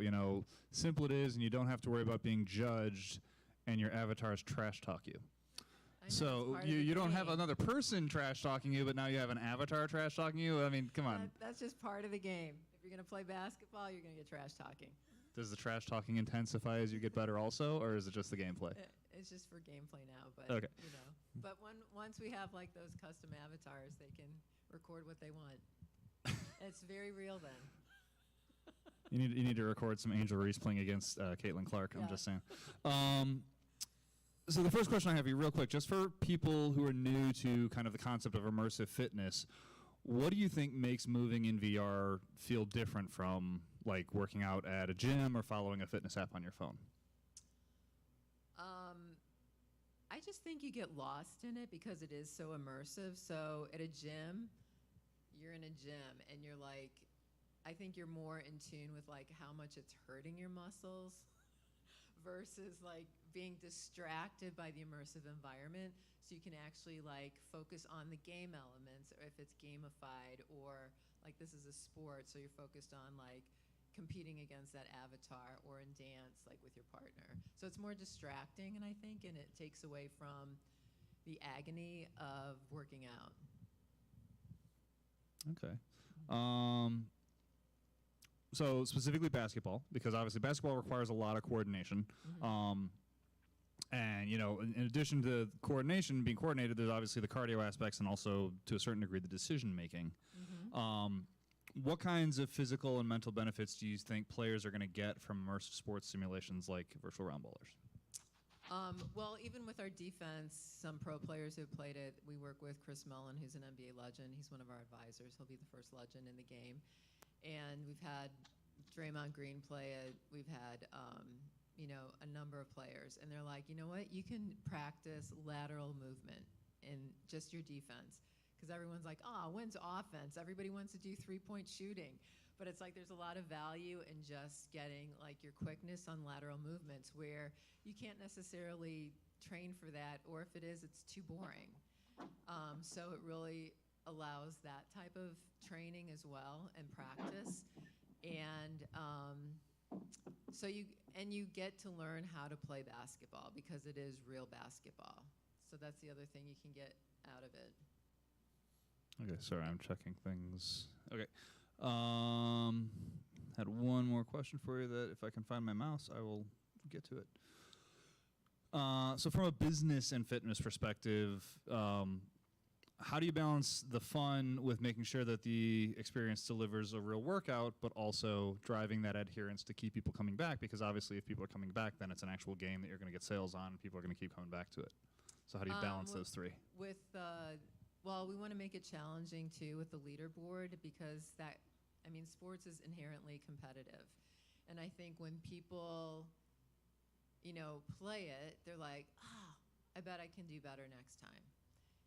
simple it is, and you don't have to worry about being judged, and your avatars trash talk you. I know, So it's part of you the don't have game. another person trash talking you, but now you have an avatar trash talking you? I mean, come on. That's just part of the game. If you're going to play basketball, you're going to get trash talking. Does the trash talking intensify as you get better also, or is it just the gameplay? It's just for gameplay now, but Okay. But once we have like those custom avatars, they can record what they want. It's very real then. You need to record some Angel Reese playing against Caitlin Clark. I'm Yeah. just saying. So the first question I have for you, real quick, just for people who are new to kind of the concept of immersive fitness, what do you think makes moving in VR feel different from like working out at a gym or following a fitness app on your phone? I just think you get lost in it because it is so immersive. So at a gym, you're in a gym and you're like, I think you're more in tune with like how much it's hurting your muscles versus like being distracted by the immersive environment. So you can actually like focus on the game elements, or if it's gamified, or like this is a sport, so you're focused on like competing against that avatar, or in dance, like with your partner. So it's more distracting, and I think, and it takes away from the agony of working out. Okay. So specifically basketball, because obviously basketball requires a lot of coordination. And, in addition to coordination, being coordinated, there's obviously the cardio aspects and also, to a certain degree, the decision making. What kinds of physical and mental benefits do you think players are going to get from immersive sports simulations like virtual round bowlers? Well, even with our defense, some pro players who have played it, we work with Chris Mullen, who's an NBA legend. He's one of our advisors. He'll be the first legend in the game. And we've had Draymond Green play it. We've had a number of players, and they're like, you know what, you can practice lateral movement in just your defense. Because everyone's like, when's offense? Everybody wants to do three-point shooting. But it's like there's a lot of value in just getting like your quickness on lateral movements where you can't necessarily train for that, or if it is, it's too boring. So it really allows that type of training as well and practice. And so you get to learn how to play basketball because it is real basketball. So that's the other thing you can get out of it. Okay, sorry, I'm checking things. Okay. Had one more question for you that if I can find my mouse, I will get to it. So from a business and fitness perspective, how do you balance the fun with making sure that the experience delivers a real workout, but also driving that adherence to keep people coming back? Because obviously if people are coming back, then it's an actual game that you're going to get sales on, and people are going to keep coming back to it. So how do you balance those three? Well, we want to make it challenging too with the leaderboard because sports is inherently competitive. And I think when people, play it, they're like, I bet I can do better next time.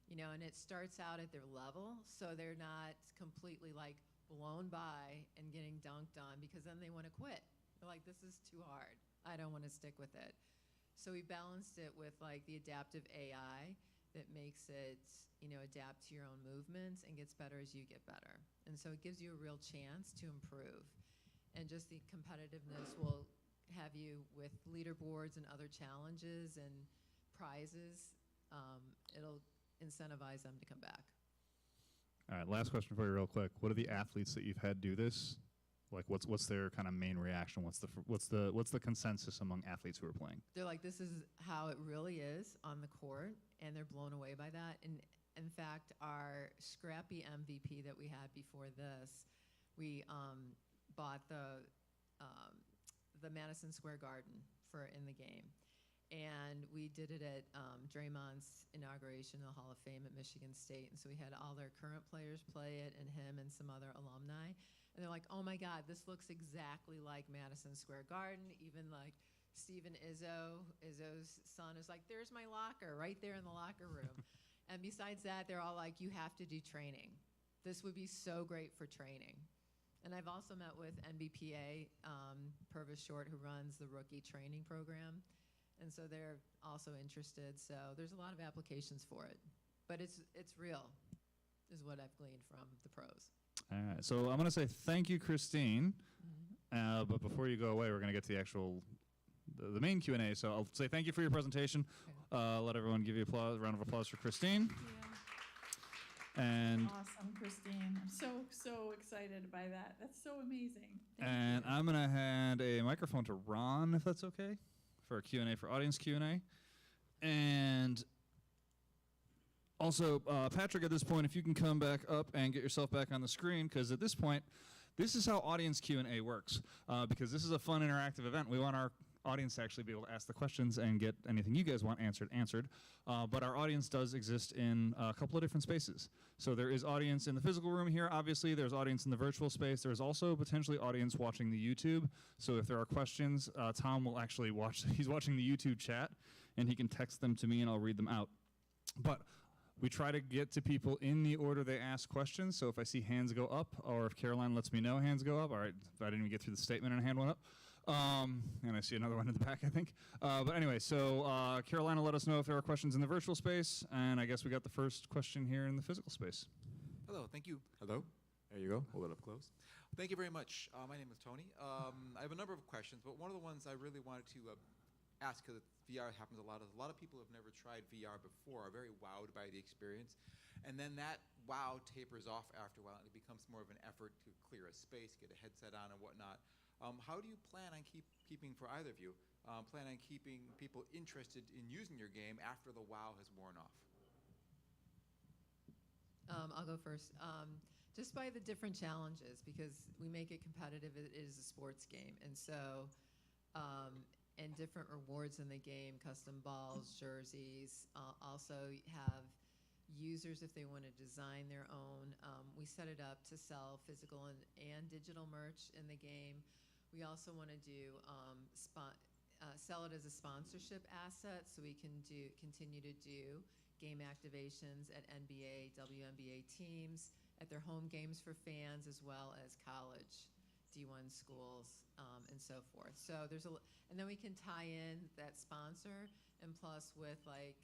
And it starts out at their level, so they're not completely like blown by and getting dunked on, because then they want to quit. They're like, this is too hard. I don't want to stick with it. So we balanced it with like the adaptive AI that makes it, adapt to your own movements and gets better as you get better. And so it gives you a real chance to improve. And just the competitiveness will have you with leaderboards and other challenges and prizes. It'll incentivize them to come back. All right, last question for you real quick. What are the athletes that you've had do this? Like, what's their kind of main reaction? What's the consensus among athletes who are playing? They're like, this is how it really is on the court, and they're blown away by that. And in fact, our scrappy MVP that we had before this, we bought the Madison Square Garden in the game. And we did it at Draymond's inauguration of the Hall of Fame at Michigan State. And so we had all their current players play it, and him and some other alumni. And they're like, oh my God, this looks exactly like Madison Square Garden. Even like Steven Izzo's son is like, there's my locker right there in the locker room. And besides that, they're all like, you have to do training. This would be so great for training. And I've also met with NBPA, Purvis Short, who runs the rookie training program. And so they're also interested. So there's a lot of applications for it. But it's real, is what I've gleaned from the pros. All right, so I'm going to say thank you, Christine. But before you go away, we're going to get to the actual, the main Q&A. So I'll say thank you for your presentation. Okay. Let everyone give you a round of applause for Christine. Yeah. And awesome, Christine. I'm so excited by that. That's so amazing. Thank you. I'm going to hand a microphone to Ron, if that's okay, for a Q&A, for audience Q&A. And also, Patrick, at this point, if you can come back up and get yourself back on the screen, because at this point, this is how audience Q&A works. Because this is a fun, interactive event. We want our audience to actually be able to ask the questions and get anything you guys want answered. But our audience does exist in a couple of different spaces. So there is audience in the physical room here, obviously. There's audience in the virtual space. There's also potentially audience watching the YouTube. So if there are questions, Tom will actually he's watching the YouTube chat, and he can text them to me, and I'll read them out. But we try to get to people in the order they ask questions. So if I see hands go up, or if Caroline lets me know hands go up, all right, if I didn't even get through the statement and a hand went up. And I see another one in the back, I think. But anyway, so Caroline will let us know if there are questions in the virtual space. And I guess we got the first question here in the physical space. Hello, thank you. Hello. There you go. Hold it up close. Thank you very much. My name is Tony. I have a number of questions, but one of the ones I really wanted to ask, because VR happens a lot, is a lot of people who have never tried VR before are very wowed by the experience. And then that wow tapers off after a while, and it becomes more of an effort to clear a space, get a headset on and whatnot. How do you plan on keeping, for either of you, plan on keeping people interested in using your game after the wow has worn off? I'll go first. Just by the different challenges, because we make it competitive. It is a sports game. And so, and different rewards in the game, custom balls, jerseys. Also have users, if they want to design their own. We set it up to sell physical and digital merch in the game. We also want to do sell it as a sponsorship asset, so we can continue to do game activations at NBA, WNBA teams, at their home games for fans, as well as college D1 schools, and so forth. So and then we can tie in that sponsor, and plus with like,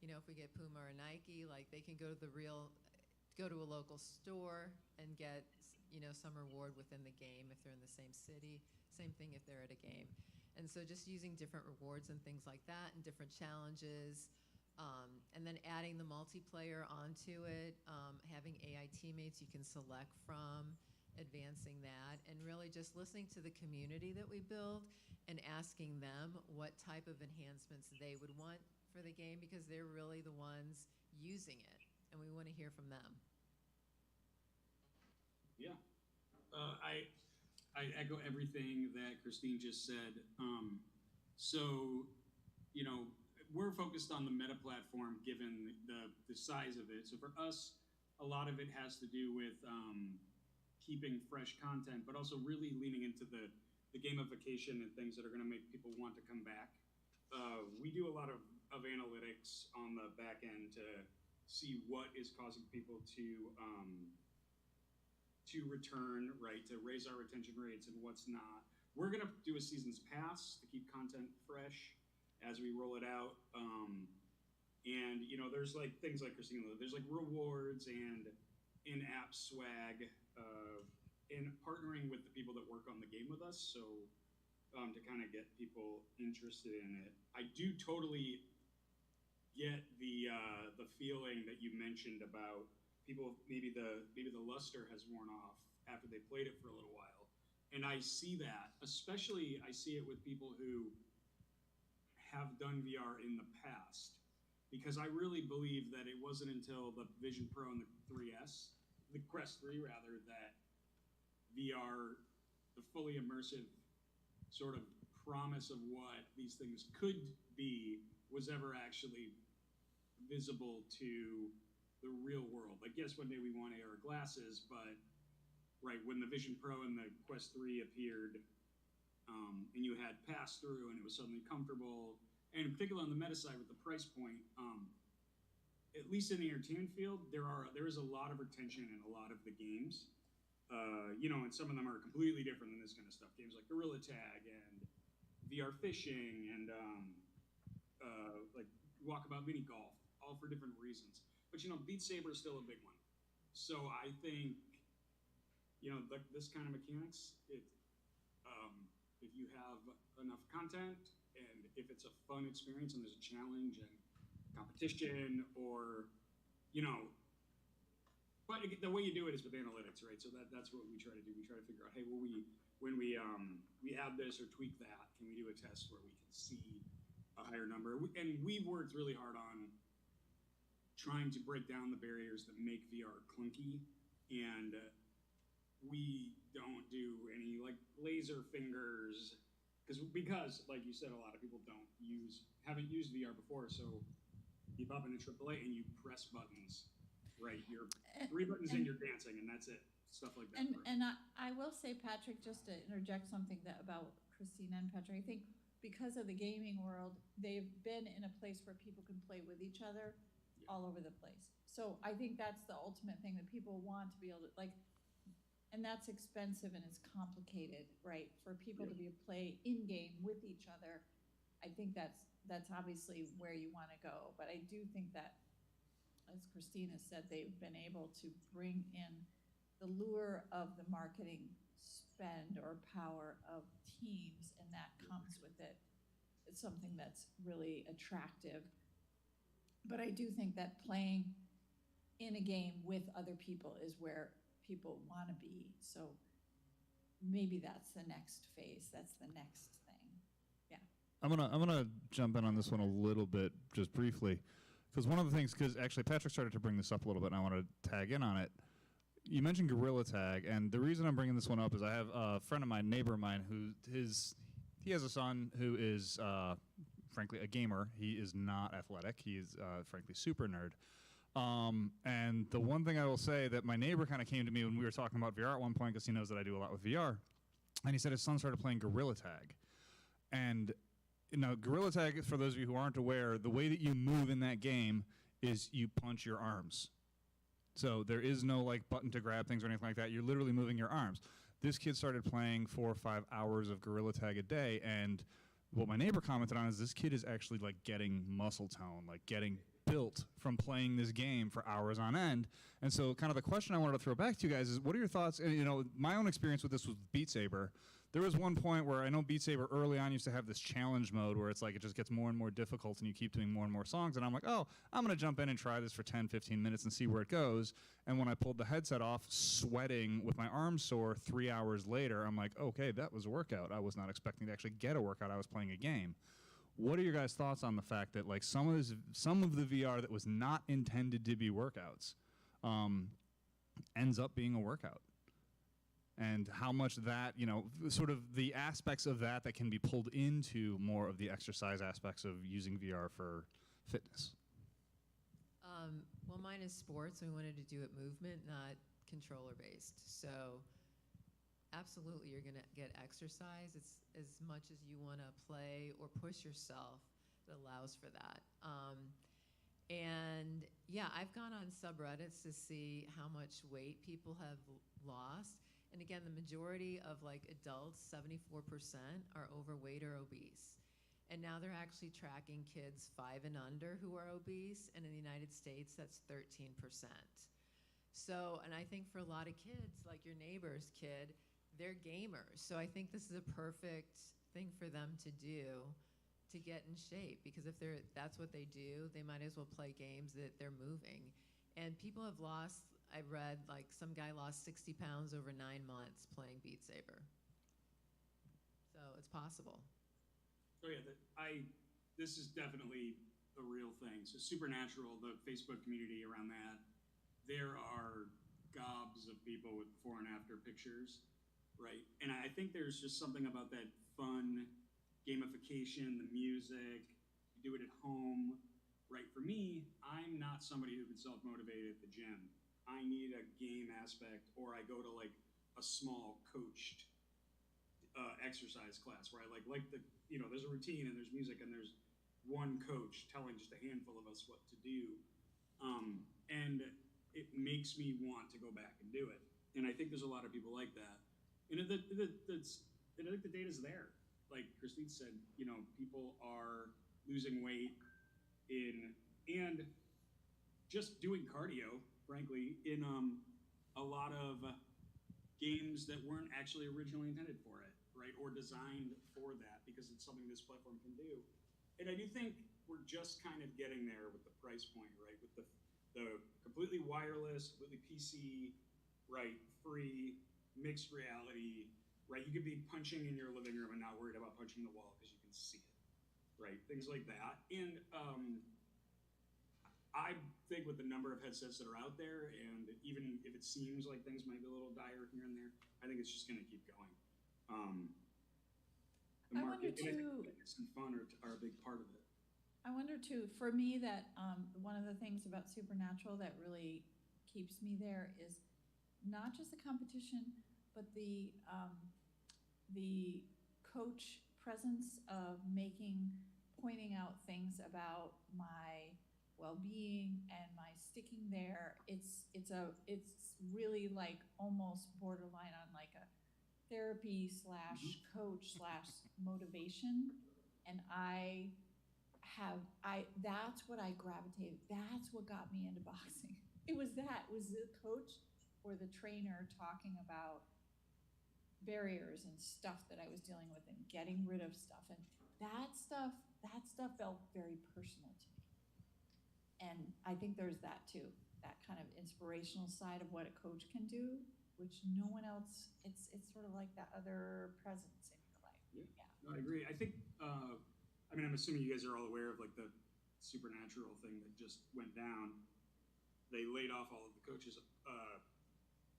if we get Puma or Nike, like they can go to a local store and get, some reward within the game if they're in the same city. Same thing if they're at a game. And so just using different rewards and things like that, and different challenges, and then adding the multiplayer onto it, having AI teammates you can select from, advancing that, and really just listening to the community that we build and asking them what type of enhancements they would want for the game, because they're really the ones using it, and we want to hear from them. Yeah. I echo everything that Christine just said. So, we're focused on the meta platform given the size of it. So for us, a lot of it has to do with keeping fresh content, but also really leaning into the gamification and things that are going to make people want to come back. We do a lot of analytics on the back end to see what is causing people to return, right, to raise our retention rates, and what's not. We're going to do a season's pass to keep content fresh as we roll it out. And, there's like things like Christina, there's like rewards and in-app swag, and partnering with the people that work on the game with us. So to kind of get people interested in it. I do totally get the feeling that you mentioned about people, maybe the luster has worn off after they played it for a little while. And I see that, especially I see it with people who have done VR in the past, because I really believe that it wasn't until the Vision Pro and the 3S, the Quest 3 rather, that VR, the fully immersive sort of promise of what these things could be, was ever actually visible to the real world. Like, yes, one day we want AR glasses, but right when the Vision Pro and the Quest 3 appeared, and you had pass through, and it was suddenly comfortable, and in particular on the meta side with the price point, at least in the entertainment field, there is a lot of retention in a lot of the games, and some of them are completely different than this kind of stuff. Games like Gorilla Tag and VR Fishing and like Walkabout Mini Golf, all for different reasons. But Beat Saber is still a big one. So I think, this kind of mechanics, if you have enough content, and if it's a fun experience and there's a challenge and competition, or but the way you do it is with analytics, right? So that's what we try to do. We try to figure out, hey, when we add this or tweak that, can we do a test where we can see a higher number? And we've worked really hard on trying to break down the barriers that make VR clunky, and we don't do any like laser fingers, because like you said, a lot of people haven't used VR before. So you pop into AAA and you press buttons, right? You're 3 buttons in, you're dancing, and that's it. Stuff like that. And I will say, Patrick, just to interject something about Christina and Patrick, I think because of the gaming world, they've been in a place where people can play with each other all over the place. So I think that's the ultimate thing that people want to be able to, like, and that's expensive and it's complicated, right? For people to be able to play in-game with each other, I think that's obviously where you want to go. But I do think that, as Christina said, they've been able to bring in the lure of the marketing spend or power of teams, and that comes with it. It's something that's really attractive. But I do think that playing in a game with other people is where people want to be. So maybe that's the next phase. That's the next thing. Yeah. I'm gonna jump in on this one a little bit, just briefly, because one of the things, because actually Patrick started to bring this up a little bit, and I want to tag in on it. You mentioned Gorilla Tag, and the reason I'm bringing this one up is I have a friend of mine, neighbor of mine, he has a son who is frankly a gamer. He is not athletic. He is frankly super nerd. And the one thing I will say that my neighbor kind of came to me when we were talking about VR at one point, because he knows that I do a lot with VR, and he said his son started playing Gorilla Tag, and now, Gorilla Tag, for those of you who aren't aware, the way that you move in that game is you punch your arms. So there is no like button to grab things or anything like that. You're literally moving your arms. This kid started playing 4 or 5 hours of Gorilla Tag a day, and what my neighbor commented on is this kid is actually like getting muscle tone, like getting built from playing this game for hours on end. And so kind of the question I wanted to throw back to you guys is, what are your thoughts? And, you know, my own experience with this was Beat Saber. There was one point where I know Beat Saber early on used to have this challenge mode where it's like it just gets more and more difficult and you keep doing more and more songs. And I'm like, oh, I'm going to jump in and try this for 10, 15 minutes and see where it goes. And when I pulled the headset off, sweating with my arms sore 3 hours later, I'm like, okay, that was a workout. I was not expecting to actually get a workout. I was playing a game. What are your guys' thoughts on the fact that like some of the VR that was not intended to be workouts ends up being a workout? And how much that, you know, sort of the aspects of that can be pulled into more of the exercise aspects of using VR for fitness. Well, mine is sports. We wanted to do it movement, not controller based. So absolutely, you're going to get exercise. It's as much as you want to play or push yourself that allows for that. And yeah, I've gone on subreddits to see how much weight people have lost. And again, the majority of like adults, 74%, are overweight or obese. And now they're actually tracking kids 5 and under who are obese, and in the United States, that's 13%. So, and I think for a lot of kids, like your neighbor's kid, they're gamers. So I think this is a perfect thing for them to do to get in shape, because if that's what they do, they might as well play games that they're moving. And people have lost, I read, like some guy lost 60 pounds over 9 months playing Beat Saber. So it's possible. Oh yeah, this is definitely a real thing. So Supernatural, the Facebook community around that, there are gobs of people with before and after pictures, right? And I think there's just something about that fun gamification, the music, you do it at home, right? For me, I'm not somebody who can self-motivate at the gym. I need a game aspect, or I go to like a small coached exercise class where I like the, you know, there's a routine and there's music and there's one coach telling just a handful of us what to do. And it makes me want to go back and do it. And I think there's a lot of people like that. And I think the data's there. Like Christine said, you know, people are losing weight and just doing cardio, frankly, in a lot of games that weren't actually originally intended for it, right? Or designed for that, because it's something this platform can do. And I do think we're just kind of getting there with the price point, right? With the completely wireless, completely PC, right? Free, mixed reality, right? You could be punching in your living room and not worried about punching the wall because you can see it, right? Things like that. And I think with the number of headsets that are out there, and even if it seems like things might be a little dire here and there, I think it's just going to keep going. The market and fitness and fun are a big part of it. I wonder too, for me, that one of the things about Supernatural that really keeps me there is not just the competition, but the coach presence of pointing out things about my well-being and my sticking there. It's really like almost borderline on like a therapy / coach / motivation. And that's what I gravitated. That's what got me into boxing. It was the coach or the trainer talking about barriers and stuff that I was dealing with and getting rid of stuff. And that stuff felt very personal to me. And I think there's that too, that kind of inspirational side of what a coach can do, which no one else, it's sort of like that other presence in your life. Yeah. No, I agree. I think, I mean, I'm assuming you guys are all aware of like the Supernatural thing that just went down. They laid off all of the coaches a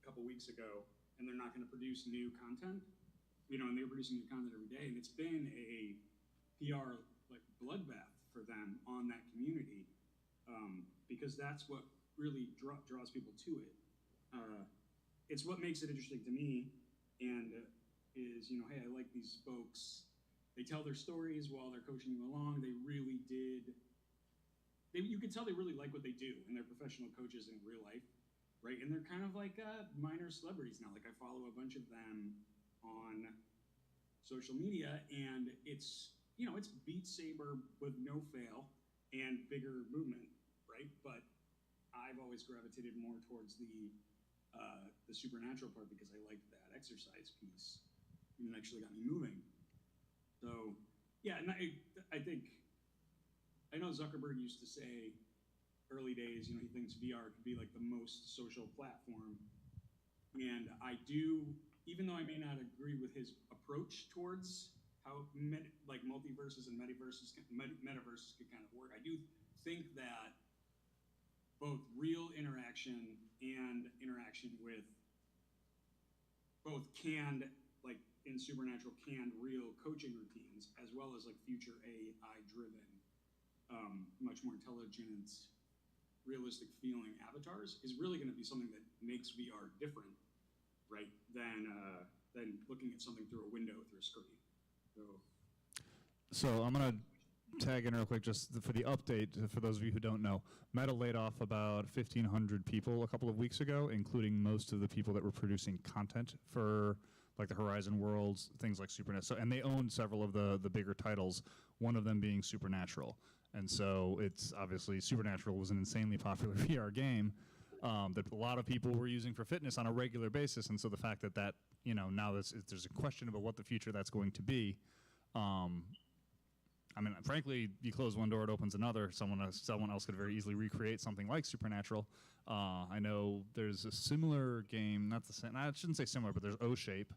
couple weeks ago, and they're not going to produce new content. You know, and they're producing new content every day, and it's been a PR like bloodbath for them on that community, because that's what really draws people to it. It's what makes it interesting to me, and is, you know, hey, I like these folks. they tell their stories while they're coaching you along. They really did. You could tell they really like what they do, and they're professional coaches in real life, right? And they're kind of like minor celebrities now. Like I follow a bunch of them on social media, and it's it's Beat Saber with no fail and bigger movement, right? But I've always gravitated more towards the supernatural part because I liked that exercise piece, and it actually got me moving. So yeah, and I think. I know Zuckerberg used to say early days, he thinks VR could be like the most social platform. And I do, even though I may not agree with his approach towards how multiverses and metaverses could kind of work, I do think that both real interaction and interaction with both canned, like in Supernatural, canned real coaching routines, as well as like future AI-driven much more intelligent, realistic feeling avatars is really going to be something that makes VR different, right? Than looking at something through a window through a screen. So I'm gonna tag in real quick just for the update for those of you who don't know. Meta laid off about 1,500 people a couple of weeks ago, including most of the people that were producing content for like the Horizon Worlds, things like Supernatural. So, and they own several of the bigger titles, one of them being Supernatural. And so it's obviously Supernatural was an insanely popular VR game that a lot of people were using for fitness on a regular basis. And so the fact that now there's a question about what the future that's going to be. I mean, frankly, you close one door, it opens another. Someone else could very easily recreate something like Supernatural. I know there's a similar game, not the same. I shouldn't say similar, but there's O-Shape,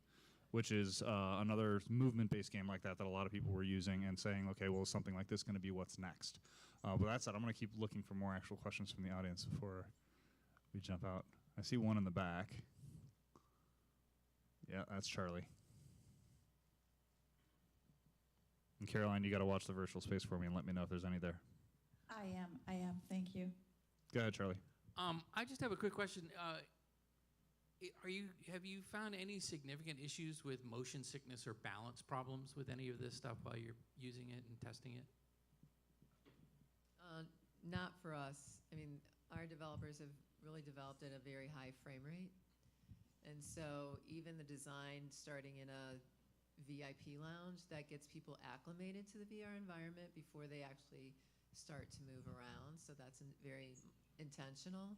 which is another movement-based game like that a lot of people were using and saying, okay, well, is something like this going to be what's next? But that said, I'm going to keep looking for more actual questions from the audience before we jump out. I see one in the back. Yeah, that's Charlie. And Caroline, you got to watch the virtual space for me and let me know if there's any there. I am. Thank you. Go ahead, Charlie. I just have a quick question. Have you found any significant issues with motion sickness or balance problems with any of this stuff while you're using it and testing it? Not for us. I mean, our developers have really developed at a very high frame rate. And so even the design starting in a VIP lounge, that gets people acclimated to the VR environment before they actually start to move around. So that's very intentional.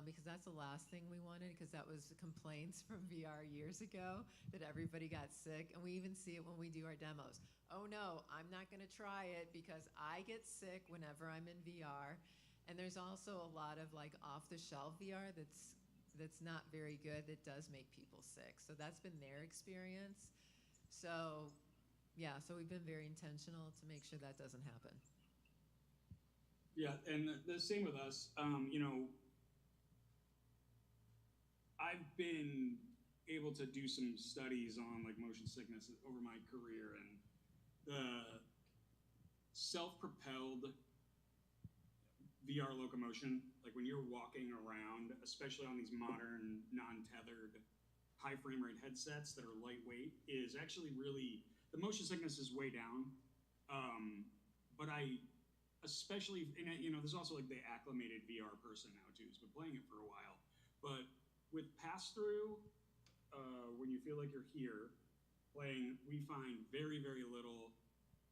Because that's the last thing we wanted, because that was complaints from VR years ago that everybody got sick. And we even see it when we do our demos. Oh no, I'm not going to try it because I get sick whenever I'm in VR. And there's also a lot of like off-the-shelf VR that's not very good, that does make people sick. So that's been their experience. So yeah, so we've been very intentional to make sure that doesn't happen. Yeah, and the same with us. I've been able to do some studies on like motion sickness over my career, and the self-propelled VR locomotion, like when you're walking around, especially on these modern non-tethered high frame rate headsets that are lightweight, is actually really, the motion sickness is way down. But I especially, and there's also like the acclimated VR person now too, who's been playing it for a while. But with pass-through, when you feel like you're here playing, we find very, very little.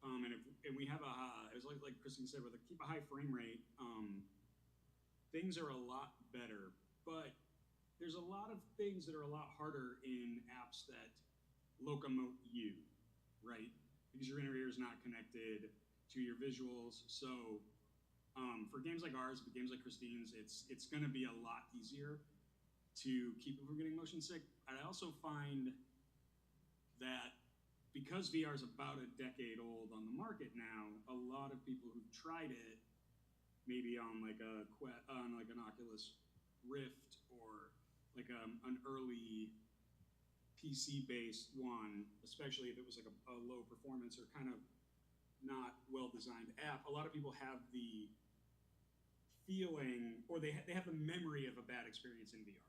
And we have it was like Kristen said, keep a high frame rate, things are a lot better. But there's a lot of things that are a lot harder in apps that locomote you, right? Because your inner ear is not connected to your visuals. So for games like ours, but games like Christine's, it's going to be a lot easier to keep them from getting motion sick. I also find that because VR is about a decade old on the market now, a lot of people who've tried it, maybe on like an Oculus Rift or like an early PC-based one, especially if it was like a low performance or kind of not well-designed app, a lot of people have the feeling, or they have the memory of a bad experience in VR.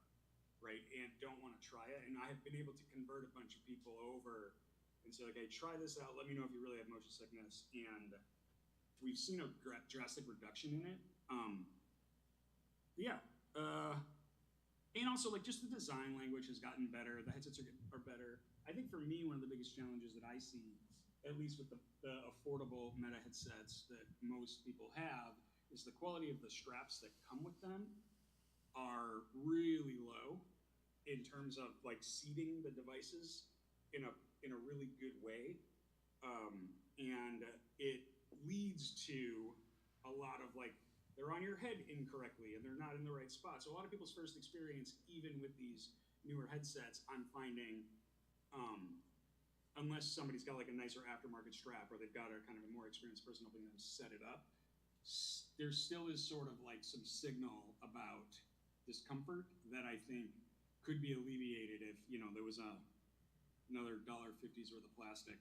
Right, and don't want to try it. And I have been able to convert a bunch of people over and say, okay, try this out. Let me know if you really have motion sickness. And we've seen a drastic reduction in it. Yeah. And also, like, just the design language has gotten better. The headsets are better. I think for me, one of the biggest challenges that I see, at least with the affordable Meta headsets that most people have, is the quality of the straps that come with them are really low in terms of like seating the devices in a really good way, and it leads to a lot of like they're on your head incorrectly and they're not in the right spot. So a lot of people's first experience, even with these newer headsets, I'm finding, unless somebody's got like a nicer aftermarket strap or they've got a kind of a more experienced person helping them set it up, there still is sort of like some signal about discomfort that I think could be alleviated if, you know, there was another $1.50's worth of plastic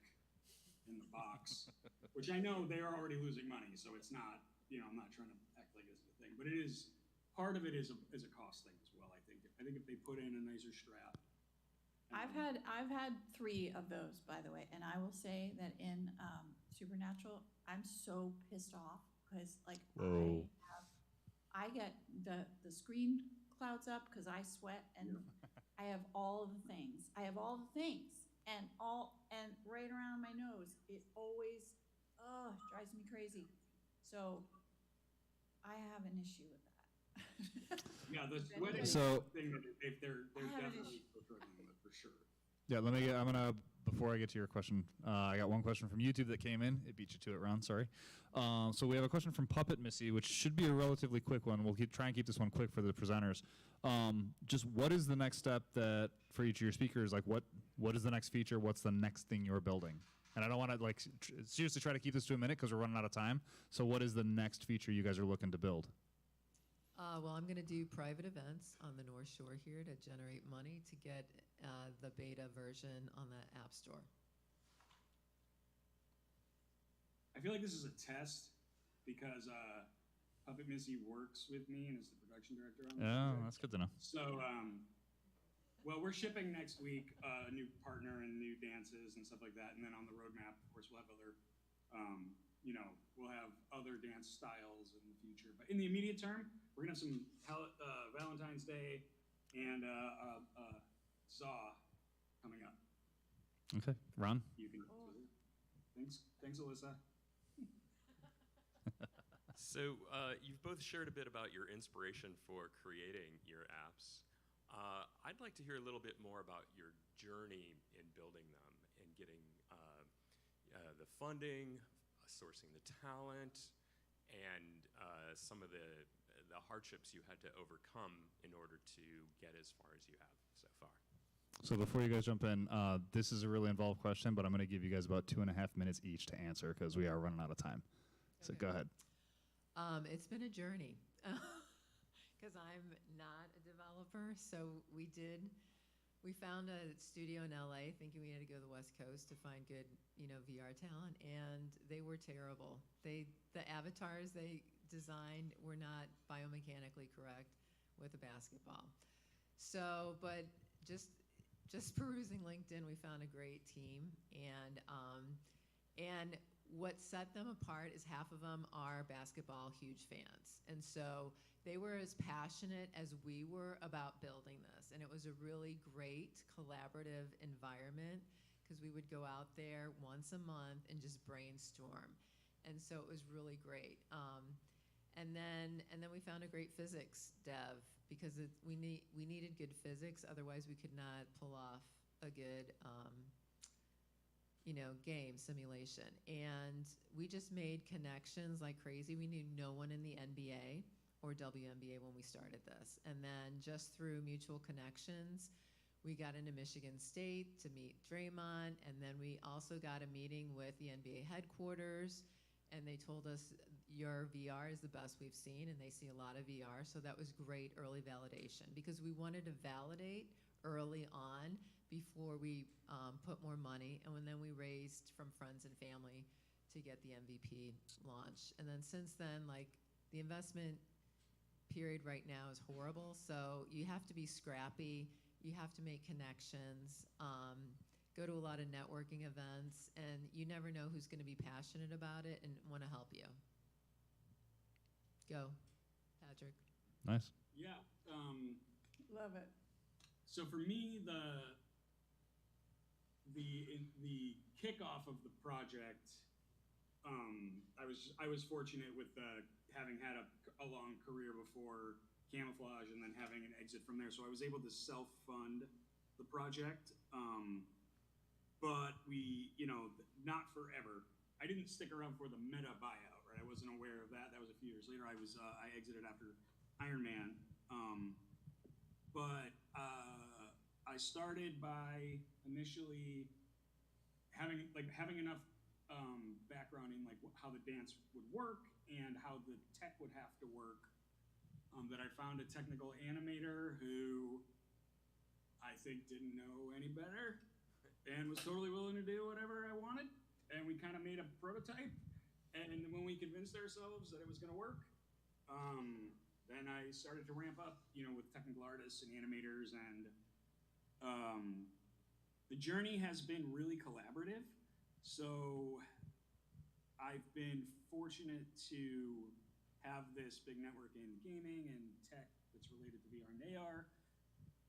in the box, which I know they're already losing money, so it's not, you know, I'm not trying to act like it's a thing, but it is, part of it is a cost thing as well, I think. I think if they put in a nicer strap. I've had 3 of those, by the way, and I will say that in Supernatural, I'm so pissed off because like I get the screen clouds up because I sweat and I have all of the things. And right around my nose, it always drives me crazy. So I have an issue with that. Yeah, the sweating thing that they're definitely struggling with for sure. Yeah, I'm gonna, before I get to your question, I got one question from YouTube that came in. It beat you to it, Ron, sorry. So we have a question from Puppet Missy, which should be a relatively quick one. We'll try and keep this one quick for the presenters. Just what is the next step that, for each of your speakers, like what is the next feature? What's the next thing you're building? And I don't want to like seriously try to keep this to a minute because we're running out of time. So what is the next feature you guys are looking to build? Well, I'm going to do private events on the North Shore here to generate money to get the beta version on the App Store. I feel like this is a test because Puppet Missy works with me and is the production director on this. Oh, that's good to know. So, well, we're shipping next week a new partner and new dances and stuff like that. And then on the roadmap, of course, we'll have other, we'll have other dance styles in the future. But in the immediate term, we're going to have some Valentine's Day and Zaw coming up. Okay, Ron? You can. Thanks, Alyssa. So you've both shared a bit about your inspiration for creating your apps. I'd like to hear a little bit more about your journey in building them and getting the funding, sourcing the talent, and some of the hardships you had to overcome in order to get as far as you have so far. So before you guys jump in, this is a really involved question, but I'm going to give you guys about 2.5 minutes each to answer because we are running out of time. So go ahead. It's been a journey because I'm not a developer. So we found a studio in LA thinking we had to go to the West Coast to find good, VR talent, and they were terrible. The avatars they designed were not biomechanically correct with a basketball. So, but just perusing LinkedIn, we found a great team, and what set them apart is half of them are basketball huge fans. And so they were as passionate as we were about building this. And it was a really great collaborative environment because we would go out there once a month and just brainstorm. And so it was really great. And then we found a great physics dev because we needed good physics. Otherwise, we could not pull off a good game simulation. And we just made connections like crazy. We knew no one in the NBA or WNBA when we started this. And then just through mutual connections, we got into Michigan State to meet Draymond. And then we also got a meeting with the NBA headquarters. And they told us, your VR is the best we've seen, and they see a lot of VR. So that was great early validation because we wanted to validate early on before we put more money. And then we raised from friends and family to get the MVP launch. And then since then, like, the investment period right now is horrible. So you have to be scrappy. You have to make connections. Go go to a lot of networking events, and you never know who's going to be passionate about it and want to help you. Go, Patrick. Nice. Yeah. Love it. So for me, the kickoff of the project, I was fortunate with having had a long career before camouflage and then having an exit from there. So I was able to self-fund the project. But we, not forever. I didn't stick around for the meta buyout, right? I wasn't aware of that. That was a few years later. I exited after Iron Man. But I started by initially having enough background in how the dance would work and how the tech would have to work, that I found a technical animator who I think didn't know any better and was totally willing to do whatever I wanted. And we kind of made a prototype. And when we convinced ourselves that it was going to work, then I started to ramp up, with technical artists and animators. And the journey has been really collaborative. So I've been fortunate to have this big network in gaming and tech that's related to VR and AR.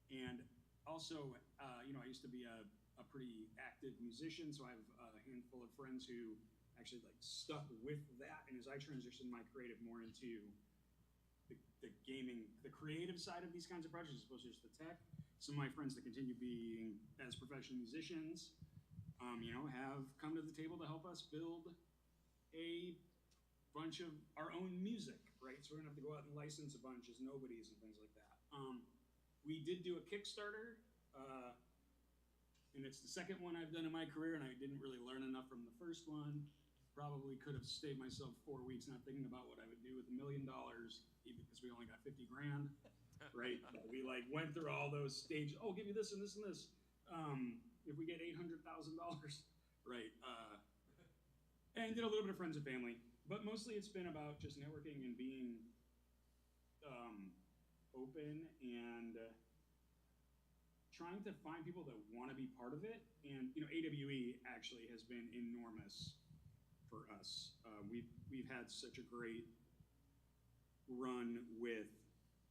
And also, I used to be a pretty active musician, so I have a handful of friends who actually stuck with that. And as I transitioned my creative more into the gaming, the creative side of these kinds of projects, as opposed to just the tech, some of my friends that continue being as professional musicians, have come to the table to help us build a bunch of our own music, right? So we're gonna have to go out and license a bunch as nobodies and things like that. We did do a Kickstarter, and it's the second one I've done in my career, and I didn't really learn enough from the first one. Probably could have stayed myself 4 weeks not thinking about what I would do with $1 million, even because we only got 50 grand, right? We went through all those stages. Oh, I'll give you this and this and this. If we get $800,000, right? And did a little bit of friends and family, but mostly it's been about just networking and being open and trying to find people that want to be part of it. And AWE actually has been enormous for us. We've had such a great run with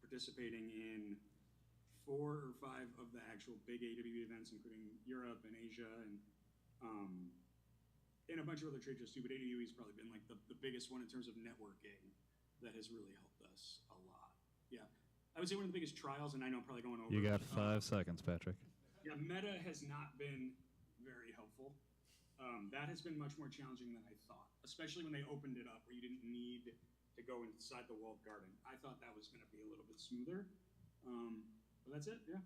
participating in 4 or 5 of the actual big AWE events, including Europe and Asia and a bunch of other trade shows too. But AWE has probably been the biggest one in terms of networking that has really helped us a lot. Yeah. I would say one of the biggest trials, and I know I'm probably going over. You got 5 seconds, Patrick. Yeah, meta has not been very helpful. That has been much more challenging than I thought, especially when they opened it up where you didn't need to go inside the walled garden. I thought that was going to be a little bit smoother. But that's it, yeah.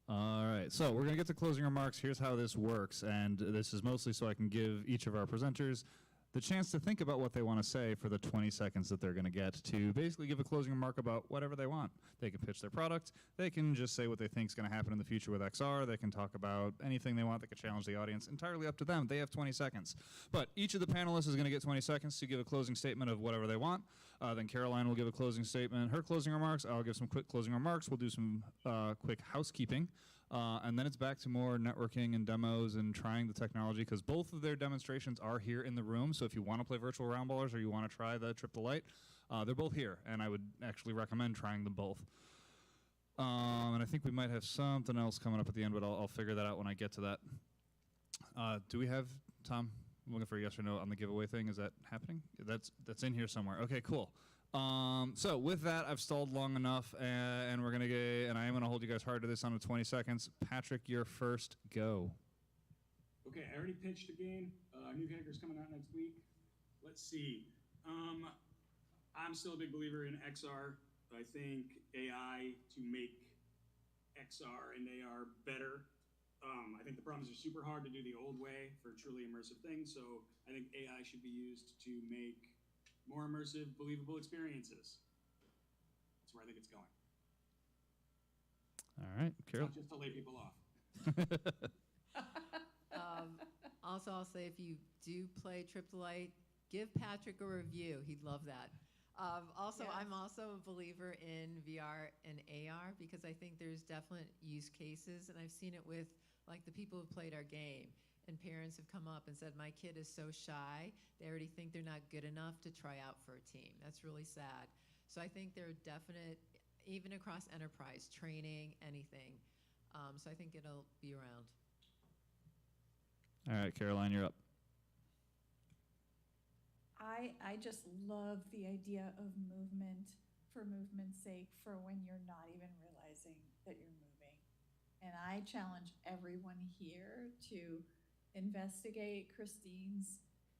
All right, so we're going to get to closing remarks. Here's how this works, and this is mostly so I can give each of our presenters the chance to think about what they want to say for the 20 seconds that they're going to get to basically give a closing remark about whatever they want. They can pitch their product. They can just say what they think is going to happen in the future with XR. They can talk about anything they want. They can challenge the audience. Entirely up to them. They have 20 seconds. But each of the panelists is going to get 20 seconds to give a closing statement of whatever they want. Then Caroline will give a closing statement, her closing remarks. I'll give some quick closing remarks. We'll do some quick housekeeping. And then it's back to more networking and demos and trying the technology, because both of their demonstrations are here in the room. So if you want to play virtual round ballers or you want to try the Trip the Light, they're both here. And I would actually recommend trying them both. And I think we might have something else coming up at the end, but I'll figure that out when I get to that. Do we have, Tom, I'm looking for a yes or no on the giveaway thing. Is that happening? That's in here somewhere. Okay, cool. So with that, I've stalled long enough, and we're gonna get, and I am gonna hold you guys hard to this on the 20 seconds. Patrick, you're first. Go. Okay, I already pitched a game. New character's coming out next week. Let's see. I'm still a big believer in XR. I think AI to make XR and AR better. I think the problem is they're super hard to do the old way for truly immersive things. So I think AI should be used to make more immersive, believable experiences. That's where I think it's going. All right, Carol. It's not just to lay people off. Also, I'll say if you do play Trip to Light, give Patrick a review. He'd love that. Also, Yes. I'm also a believer in VR and AR because I think there's definite use cases, and I've seen it with like the people who played our game. And parents have come up and said, my kid is so shy, they already think they're not good enough to try out for a team. That's really sad. So I think there are definite, even across enterprise, training, anything. So I think it'll be around. All right, Caroline, you're up. I just love the idea of movement for movement's sake, for when you're not even realizing that you're moving. And I challenge everyone here to investigate Christine's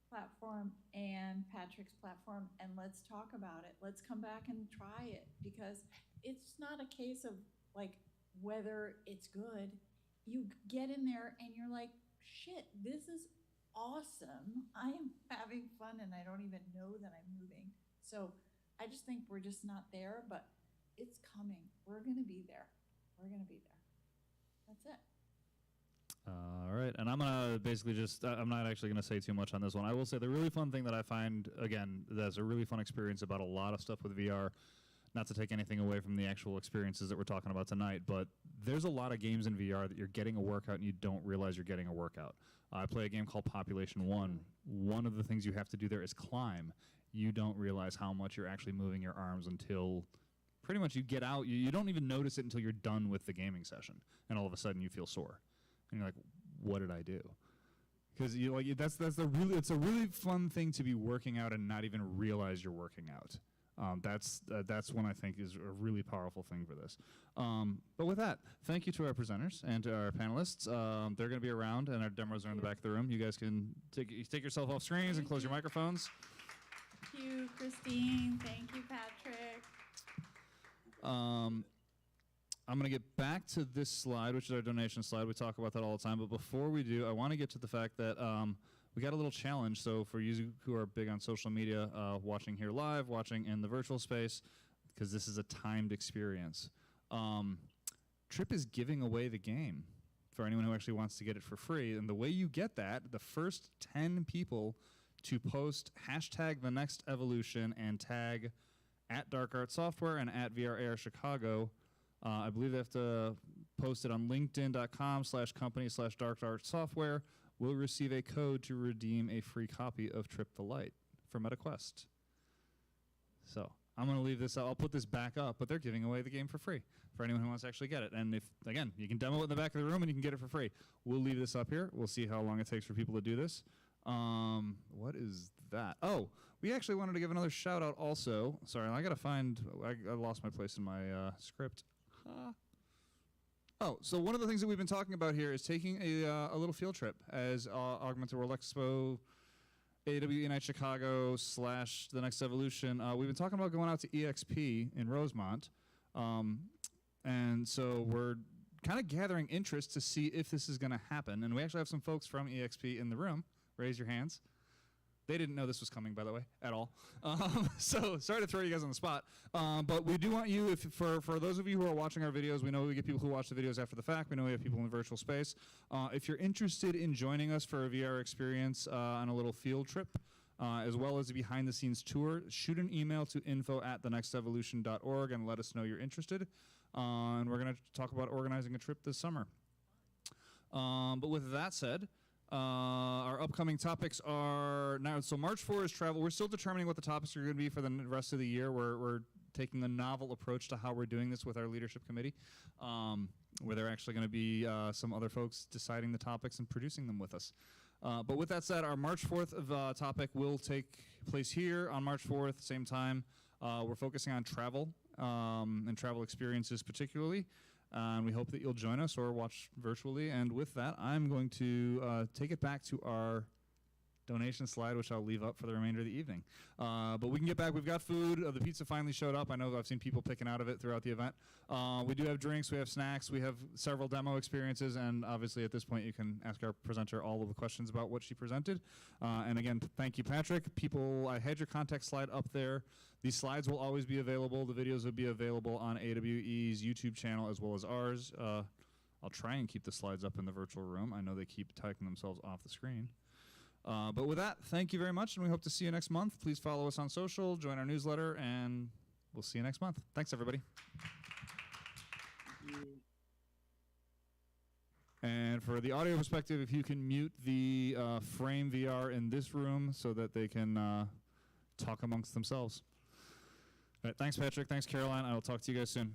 platform and Patrick's platform, and let's talk about it. Let's come back and try it, because it's not a case of like whether it's good. You get in there and you're like, shit, this is awesome. I am having fun and I don't even know that I'm moving. So I just think we're just not there, but it's coming. We're gonna be there. We're gonna be there. That's it. All right, and I'm gonna basically just, I'm not actually gonna say too much on this one. I will say the really fun thing that I find, again, that's a really fun experience about a lot of stuff with VR, not to take anything away from the actual experiences that we're talking about tonight, but there's a lot of games in VR that you're getting a workout and you don't realize you're getting a workout. I play a game called Population 1. One of the things you have to do there is climb. You don't realize how much you're actually moving your arms until pretty much you get out. You don't even notice it until you're done with the gaming session, and all of a sudden you feel sore. And you're like, what did I do? Because it's a really fun thing to be working out and not even realize you're working out. That's one I think is a really powerful thing for this. But with that, thank you to our presenters and to our panelists. They're going to be around, and our demos are in the back of the room. You guys can take yourself off screens and close your microphones. Thank you, Christine. Thank you, Patrick. I'm going to get back to this slide, which is our donation slide. We talk about that all the time. But before we do, I want to get to the fact that we got a little challenge. So for you who are big on social media, watching here live, watching in the virtual space, because this is a timed experience, Trip is giving away the game for anyone who actually wants to get it for free. And the way you get that, the first 10 people to post hashtag the next evolution and tag at Dark Art Software and at VR Chicago. I believe they have to post it on linkedin.com/company/darkartsoftware. Will receive a code to redeem a free copy of Trip the Light for MetaQuest. So I'm going to leave this out. I'll put this back up, but they're giving away the game for free for anyone who wants to actually get it. And if, again, you can demo it in the back of the room and you can get it for free. We'll leave this up here. We'll see how long it takes for people to do this. What is that? Oh, we actually wanted to give another shout out also. Sorry, I got to find, I lost my place in my script. Oh, so one of the things that we've been talking about here is taking a little field trip as Augmented World Expo, AWE Nite Chicago / The Next Evolution. We've been talking about going out to EXP in Rosemont. And so we're kind of gathering interest to see if this is going to happen. And we actually have some folks from EXP in the room. Raise your hands. They didn't know this was coming, by the way, at all. So sorry to throw you guys on the spot. But we do want you, for those of you who are watching our videos, we know we get people who watch the videos after the fact. We know we have people in the virtual space. If you're interested in joining us for a VR experience on a little field trip, as well as a behind-the-scenes tour, shoot an email to info@thenextevolution.org and let us know you're interested. And we're going to talk about organizing a trip this summer. But with that said, our upcoming topics are now. So March 4 is travel. We're still determining what the topics are going to be for the rest of the year. We're taking a novel approach to how we're doing this with our leadership committee, where they're actually going to be some other folks deciding the topics and producing them with us. But with that said, our March 4th topic will take place here on March 4th, same time. We're focusing on travel and travel experiences particularly. And we hope that you'll join us or watch virtually. And with that, I'm going to take it back to our donation slide, which I'll leave up for the remainder of the evening. But we can get back. We've got food. The pizza finally showed up. I know I've seen people picking out of it throughout the event. We do have drinks. We have snacks. We have several demo experiences. And obviously, at this point, you can ask our presenter all of the questions about what she presented. And again, thank you, Patrick. People, I had your contact slide up there. These slides will always be available. The videos will be available on AWE's YouTube channel as well as ours. I'll try and keep the slides up in the virtual room. I know they keep taking themselves off the screen. But with that, thank you very much, and we hope to see you next month. Please follow us on social, join our newsletter, and we'll see you next month. Thanks, everybody. And for the audio perspective, if you can mute the Frame VR in this room so that they can talk amongst themselves. All right, thanks, Patrick. Thanks, Caroline. I will talk to you guys soon.